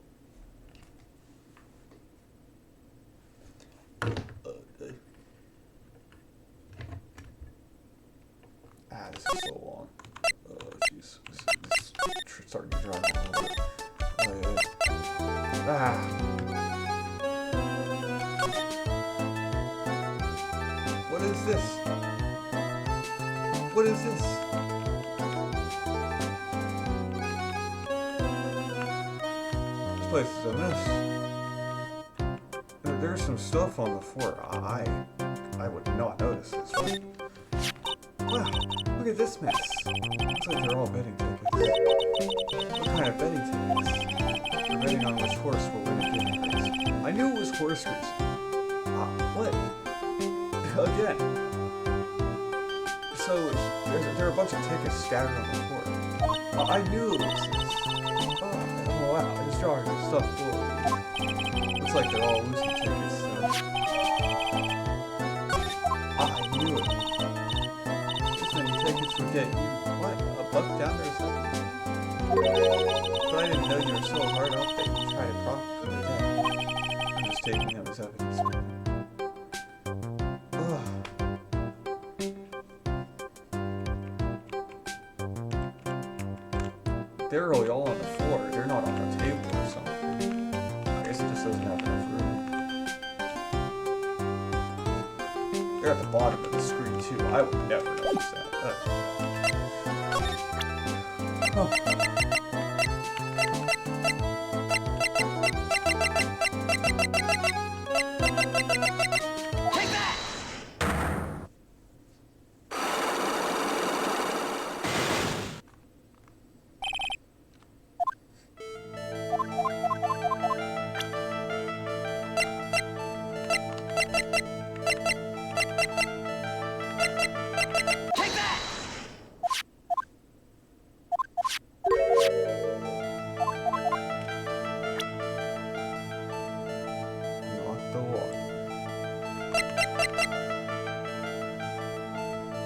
This is so long. Oh, jeez. This is starting to drive me a little bit. What is this? What is this? This place is a mess. There's some stuff on the floor. I would not notice this. Wow, look Look at this mess. Looks like they're all betting tickets. What kind of betting tickets? We're betting on which horse will win a gaming race. I knew it was horse racing. What? Again. So, there are a bunch of tickets scattered on the floor. I knew it was this. Oh wow, this jar is stuffed full of these. Looks like they're all losing tickets, so... I knew it. This many tickets would get you, what, a buck down or something? But I didn't know you were so hard up that you try to profit from the dead. I'm just taking them as evidence, man. They're really all on the floor. They're not on the table or something. I guess it just doesn't have enough room. They're at the bottom of the screen too. I would never notice that. Oh.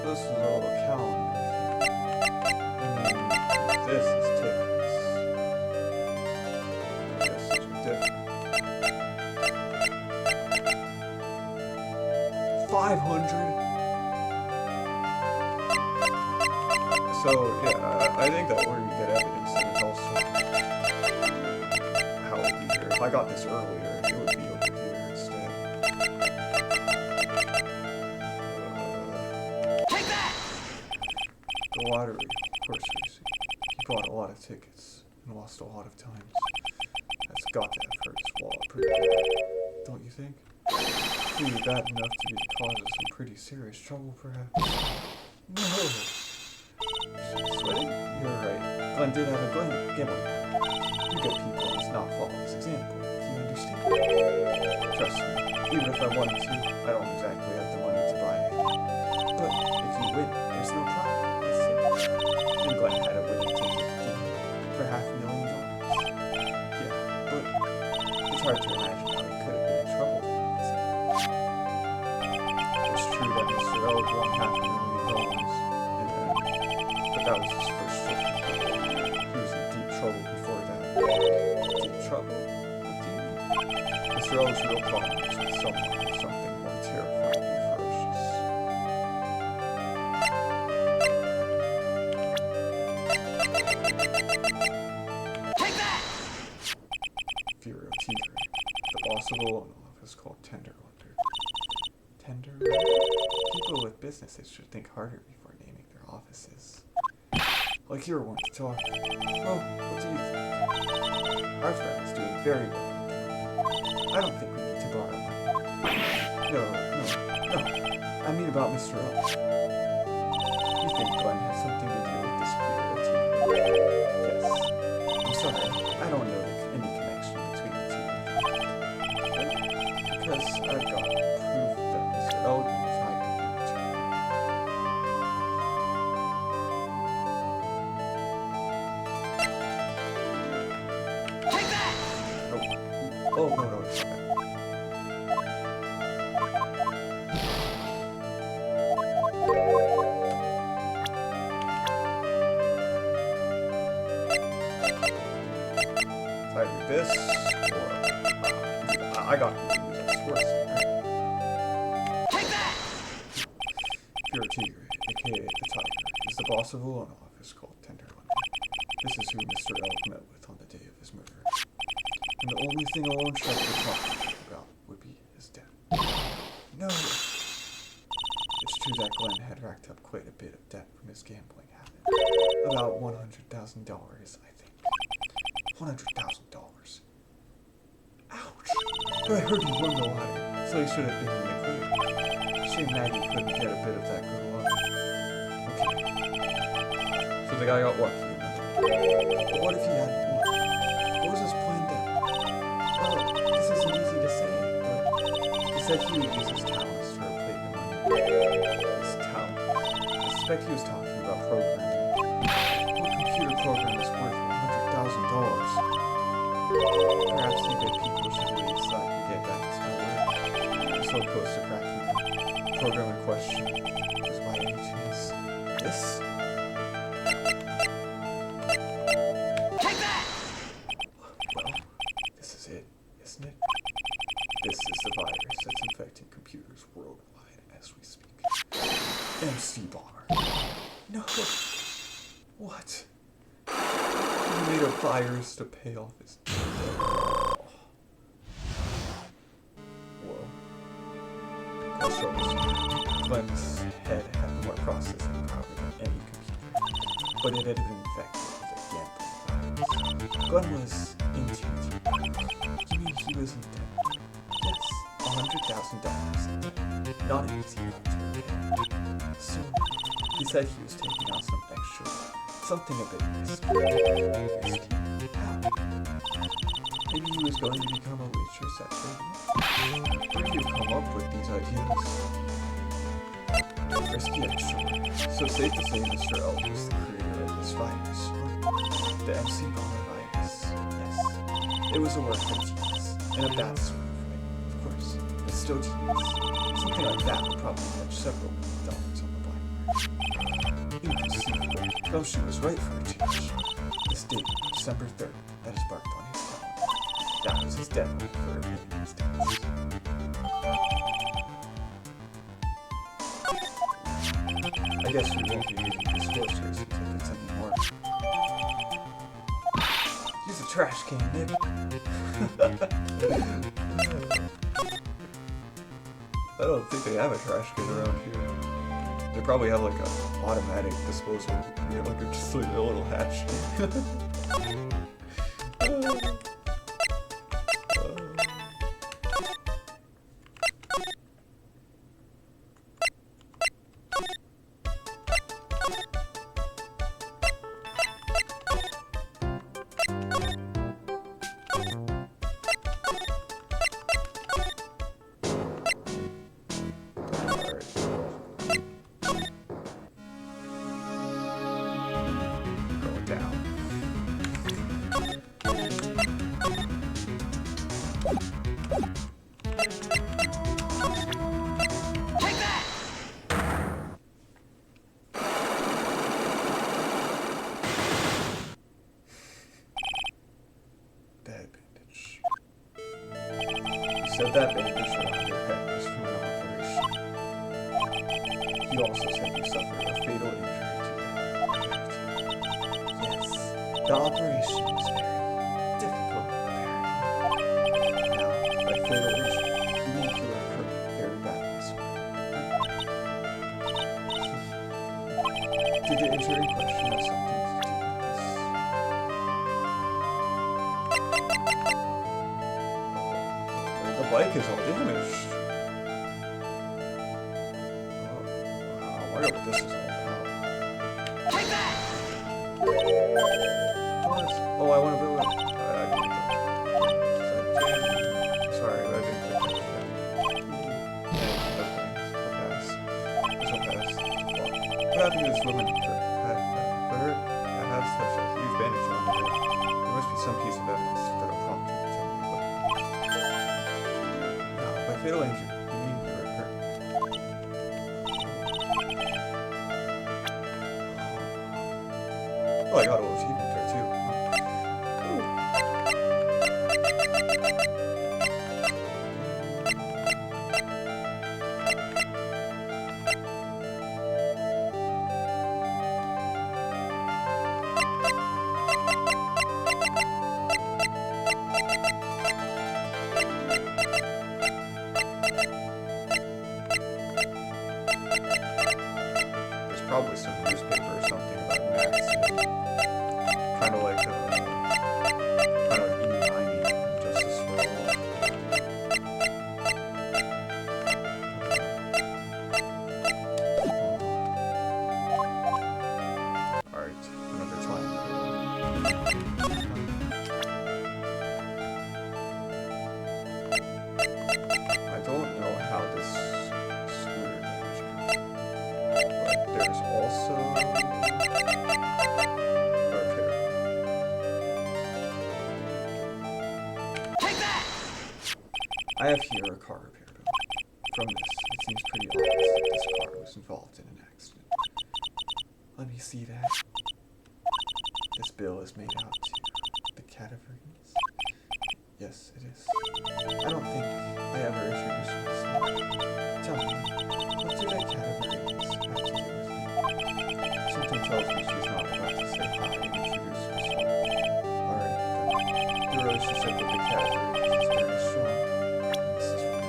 This is all the calendar. And then this is tickets. This is different. 500? So, yeah, I think that where you get evidence and it's also how it would be here. If I got this earlier, it would be over here instead. The lottery, horse racing. He bought a lot of tickets and lost a lot of times. That's got to have hurt his wallet pretty bad, don't you think? Maybe bad enough to be the cause of some pretty serious trouble, perhaps. No! Sweating? You're right. Glen did have a gambling habit. You good people must not follow his example, if you understand. Trust me, even if I wanted to, I don't exactly have the money to buy it. But if you win, there's no problem. And Glen had a winning ticket for $500,000. Yeah, but it's hard to imagine how he could have been in trouble then, isn't it? It's true that Mr. L won $500,000, but that was his first trouble. He was in deep trouble before that. Deep trouble? What do you mean? Mr. L's real problem is with someone or something more terrifyingly ferocious. Furio Tigre, the boss of a loan office called Tenderlander. Tenderlander? People with businesses should think harder before naming their offices. Like you're one to talk. Well, what do you think? Our friend is doing very well. I don't think we need to borrow money. No. I mean about Mr. L. You think Glen has something to do with this Furio Tigre? Yes. I'm sorry, I don't know any connection between the two. Because I've got proof that Mr. Elgin is hiding in the tomb. Take that! Oh, no, it's okay. Either this, or I got confused. That's worse. Take that! Furio Tigre, aka the Tiger, is the boss of a loan office called Tenderlander. This is who Mr. Elk met with on the day of his murder. And the only thing a loan shark would talk about would be his death. No! It's true that Glen had racked up quite a bit of debt from his gambling habit. About $100,000, I think. $100,000. Ouch! But I heard he won the lottery, so he should have been in the clear. Shame Maggie couldn't get a bit of that good luck. Okay, So the guy got lucky. But what if he had more? What was his plan then? Well, this isn't easy to say, but he said he would use his talents to replace the money. His talent? I suspect he was talking about programming. What computer program is worth $100,000? Perhaps he bet people should wait so I can get back to my work. I'm so close to cracking the program in question. Was by any chance this? Take that! Well, this is it, isn't it? This is the virus that's infecting computers worldwide as we speak. MC Bomber. No. What? He made a virus to pay off his debt. Whoa. Glen's head had more processing power than any computer, but it had been infected with a gambling virus. Glen was in too deep. You mean he was in debt? Yes, $100,000 in debt. Not an easy one to repay. So, he said he was taking out some extra, something a bit risky. Risky? How? Maybe he was going to become a waitress at Trés Bien? Where do you come up with these ideas? Risky extra. So safe to say Mr. L was the creator of this virus. The MC Bomber virus. Yes. It was a work of genius. In a bad sort of way, of course. But still genius. Something like that would probably fetch several $1 million on the black market. Inconceivable. Though she was right for a change. This date, December 3rd, that is marked on his calendar. That was his deadline for repaying his debts. I guess we won't be reading these posters until it's anymore. Use a trash can, Nick. I don't think they have a trash can around here. They probably have like an automatic disposal. You know, like just like a little hatch. Said that bandage around your head was from an operation. He also said you suffered a fatal injury to your head. Yes, the operation was very difficult, apparently. Now, by fatal injury, you mean you were hurt very badly as well. Did the injury in question have something to do with this? The bike is all damaged. I wonder what this is all about. Take that! Oh, I want to build it. Sorry, I didn't put that. What happened to this woman for her to have such a huge bandage on her head? There must be some piece of evidence that'll prompt her to tell me, but... By fatal injury, you mean you were hurt? Oh, I got a little achievement there too. There's probably some newspaper or something about an accident. Kind of like I have here a car repair bill. From this, it seems pretty obvious that this car was involved in an accident. Let me see that. This bill is made out to the Cadaverinis. Yes, it is. I don't think I ever introduced myself. Tell me, what do the Cadaverinis have to do with me? Something tells me she's not about to say hi and introduce herself. Alright, then. The relationship with the Cadaverinis is very strong. This is right.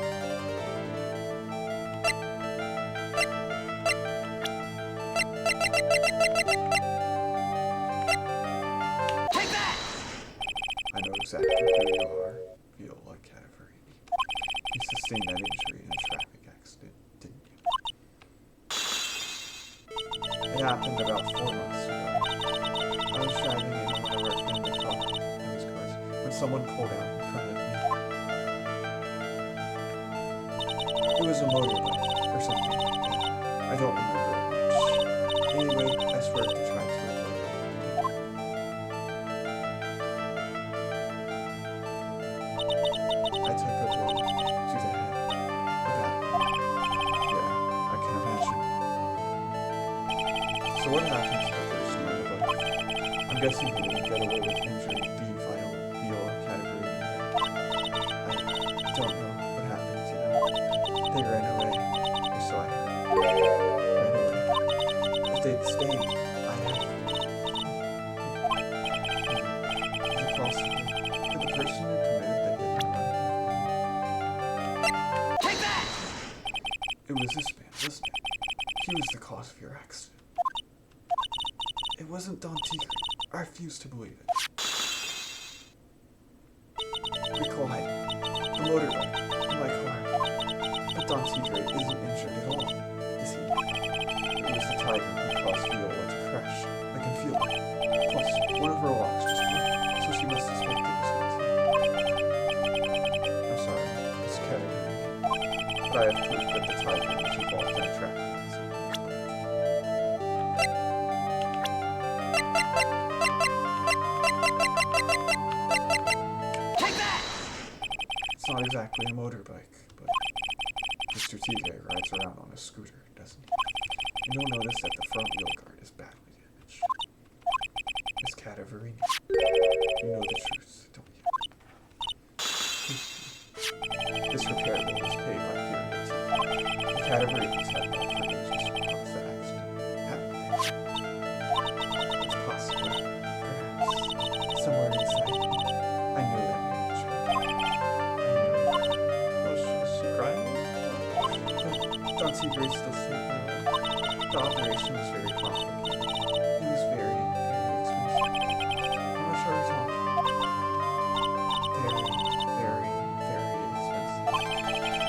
Take that! I know exactly who you are, Viola Cadaverini. You sustained that injury in a traffic accident, didn't you? It happened about 4 months ago. I was driving in on my work in the car, those cars, when someone pulled out in front of me. It was a motorbike, or something like that. I don't remember it much. Anyway, I swerved to try to avoid it. I took a blow to the head. About it. Yeah, I can imagine. So what happened to the person on the bike? I'm guessing they didn't get away with injury, do you, Viola Cadaverini? I don't know what happened to them. They ran away, or so I heard. Ran away. If they'd stayed, I'd have... Is it possible that the person who committed the hit and run? Take that! It was this man, wasn't it? He was the cause of your accident. It wasn't Don Tigre. I refuse to believe it. We collided. The motorbike in my car. But Don Tigre isn't injured at all, is he? It was the Tiger who caused Viola to crash. I can feel it. Plus, one of her locks just broke, so she must suspect it was me. I'm sorry, Miss Cadaverini, but I have proof that the Tiger was involved in a traffic accident. Take that! It's not exactly a motorbike, but Mr. Tigre rides around on a scooter, doesn't he? And you'll notice that the front wheel guard is badly damaged. Miss Cadaverini, you know the truth, don't you? This repair bill was paid by Furio Tigre. The Cadaverinis had no information to cause the accident, haven't they? It's possible, perhaps, somewhere inside me. I know that manager. Was she crying? But Don Tigre still said the operation was very complicated. It was very, very expensive. How much are we talking? Very, very, very expensive.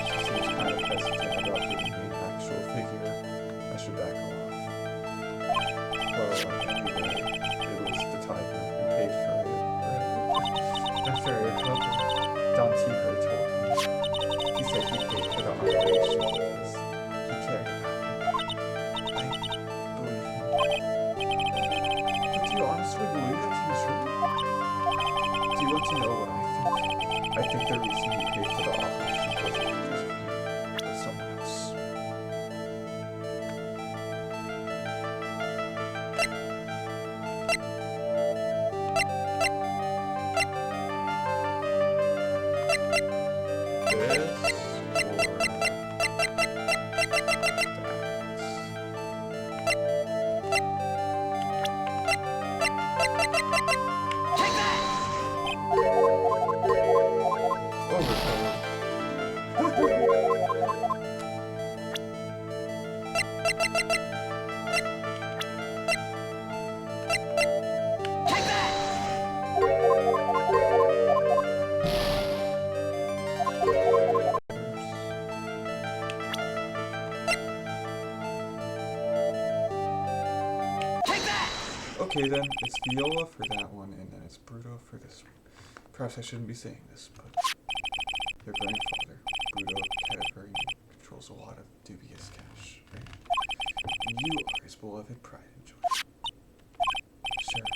She seems kind of hesitant about giving me an actual figure. I should back off. Well, anyway, it was the Tiger who paid for it, right? After I recovered, Don Tigre told me. He said he paid for the operation because he cared about me. I believe him. But do you honestly believe that he was true? Do you want to know what I think? I think the reason he paid for the operation wasn't because of you, but someone else. This Take that! Take that! Take that! Okay then, it's Viola for that one, and then it's Bruto for this one. Perhaps I shouldn't be saying this, but your grandfather, Bruto Cadaverini, controls a lot of dubious cash, right? And you are his beloved pride and joy. Sure,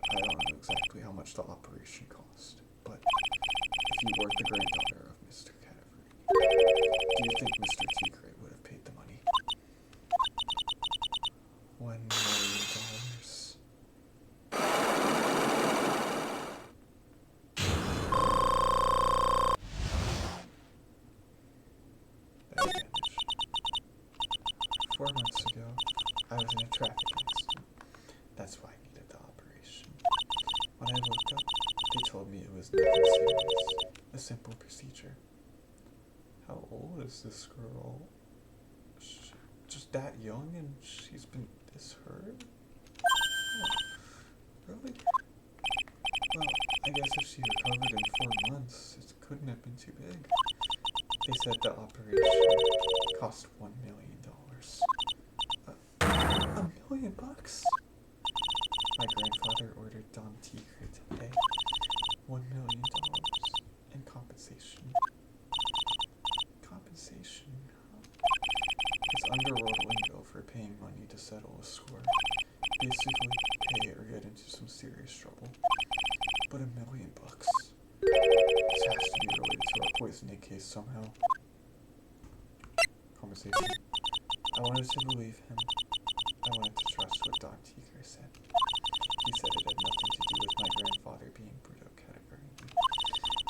I don't know exactly how much the operation cost, but if you weren't the granddaughter of Mr. Cadaverini, Do you think Mr. Tigre would have paid the money? $1 million. That vanished. 4 months ago, I was in a traffic accident. That's why I needed the operation. When I woke up, they told me it was nothing serious. A simple procedure. How old is this girl? Just that young and she's been this hurt? Oh, really? Well, I guess if she recovered in 4 months, it couldn't have been too big. They said the operation cost $1 million. $1 million? My grandfather ordered Don Tigre to pay $1 million in compensation. Compensation, huh? It's underworld lingo for paying money to settle a score. Basically, pay or get into some serious trouble. But $1 million? This has to be related to our poisoning case somehow. Conversation. I wanted to believe him. I wanted to trust what Don Tigre said. He said it had nothing to do with my grandfather being Bruto Cadaverini.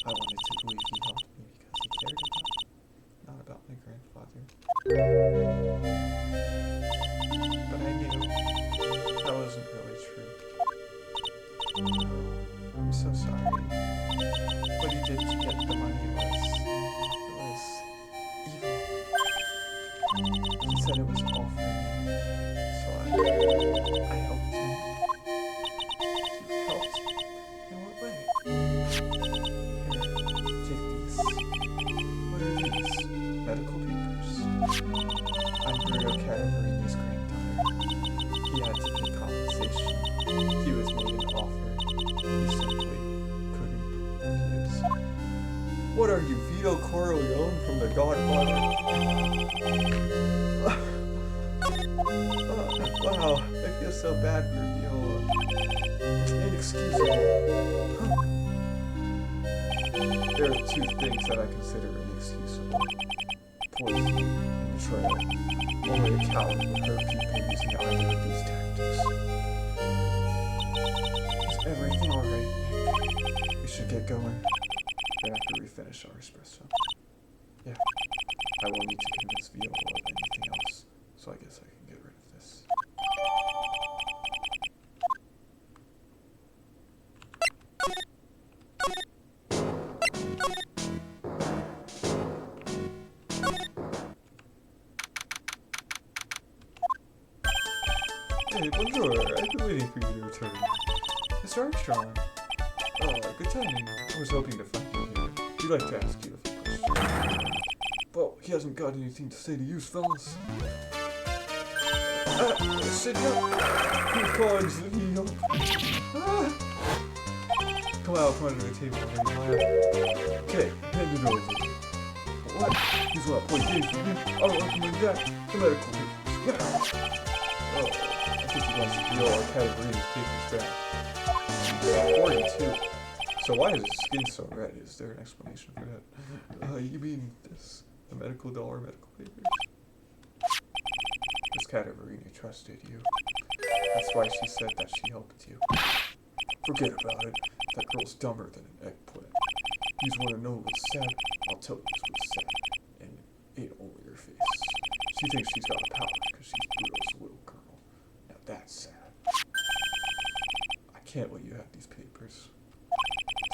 I wanted to believe he helped me because he cared about me, not about my grandfather. But I knew that wasn't really true. I'm so sorry. What he did to get the money was evil. He said it was all for me, so I helped him. You helped? In what way? Here, take these. What are these? Medical papers? I'm Furio Cadaverini's granddaughter. He had to pay compensation. He was made an offer. He simply couldn't refuse. What are you, Vito Corleone from The Godfather? Wow, I feel so bad for Viola. It's inexcusable. Huh? There are 2 things that I consider inexcusable. Poison and betrayal. Only a coward would hurt people using either of these tactics. Is everything alright, Nick? We should get going. Right after we finish our espresso. Yeah. I won't need to convince Viola of anything else, so I guess I can get rid of this. Hey, bonjour. I've been waiting for you to return. Mr. Armstrong. Good timing. I was hoping to find you here. We'd like to ask you a few questions. Well, he hasn't got anything to say to you, fellas. Sit down. Your colleagues, Leo. Come under the table and laugh. Okay, hand it over. What? He's not playing games with me. I'll recommend that. The medical papers. Yeah. Oh, I think he wants to Viola Cadaverini's papers back. 42. So why is his skin so red? Is there an explanation for that? You mean this? The medical papers? Miss Cadaverini trusted you. That's why she said that she helped you. Forget about it. That girl's dumber than an eggplant. You just want to know what's sad? I'll tell you what's sad. And it ain't only her face. She thinks she's got a power because she's Bruto's little girl. Now that's sad. I can't let you have these papers.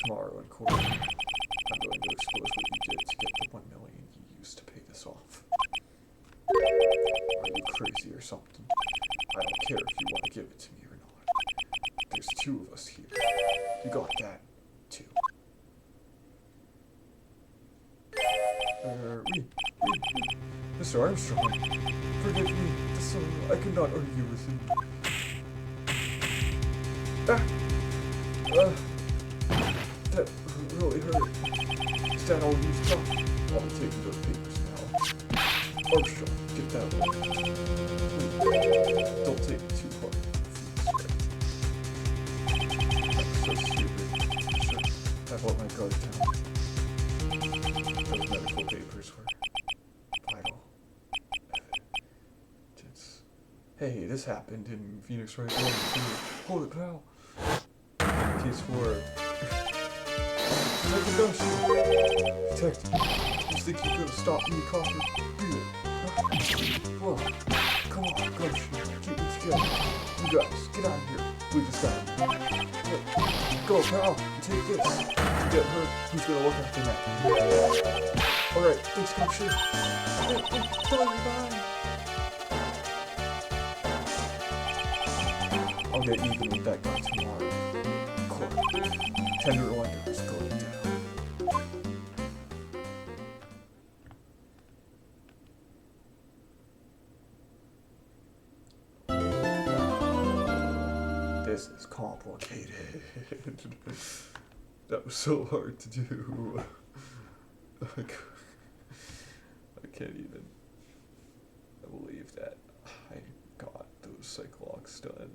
Tomorrow in court, I'm going to expose what you did to get the $1 million you used to pay this off. Are you crazy or something? I don't care if you want to give it to me or not. There's 2 of us here. You got that, too. Mr. Armstrong, forgive me. I cannot argue with him. That really hurt. Is that all you've got? I'll take those papers now. Armstrong, get that one. Please, don't take it too hard. I'm so stupid. Should have let my guard down. Those medical papers were Hey, this happened in Phoenix Wright 1 and 2. Hold it, pal. Case 4. Detective Gumshoe. Detective, you think you're gonna stop me coughing? Beer. Well, come on, Gumshoe. Keep it together. You guys, get out of here. Leave this guy. Hey, go, pal. Take this. To get her, who's gonna look after that? Alright, thanks, Gumshoe. Hey, tell me bye. I'll get even with that guy tomorrow. Court. Tenderloin is going down. This is complicated. That was so hard to do. I can't even believe that I got those cyclocs done.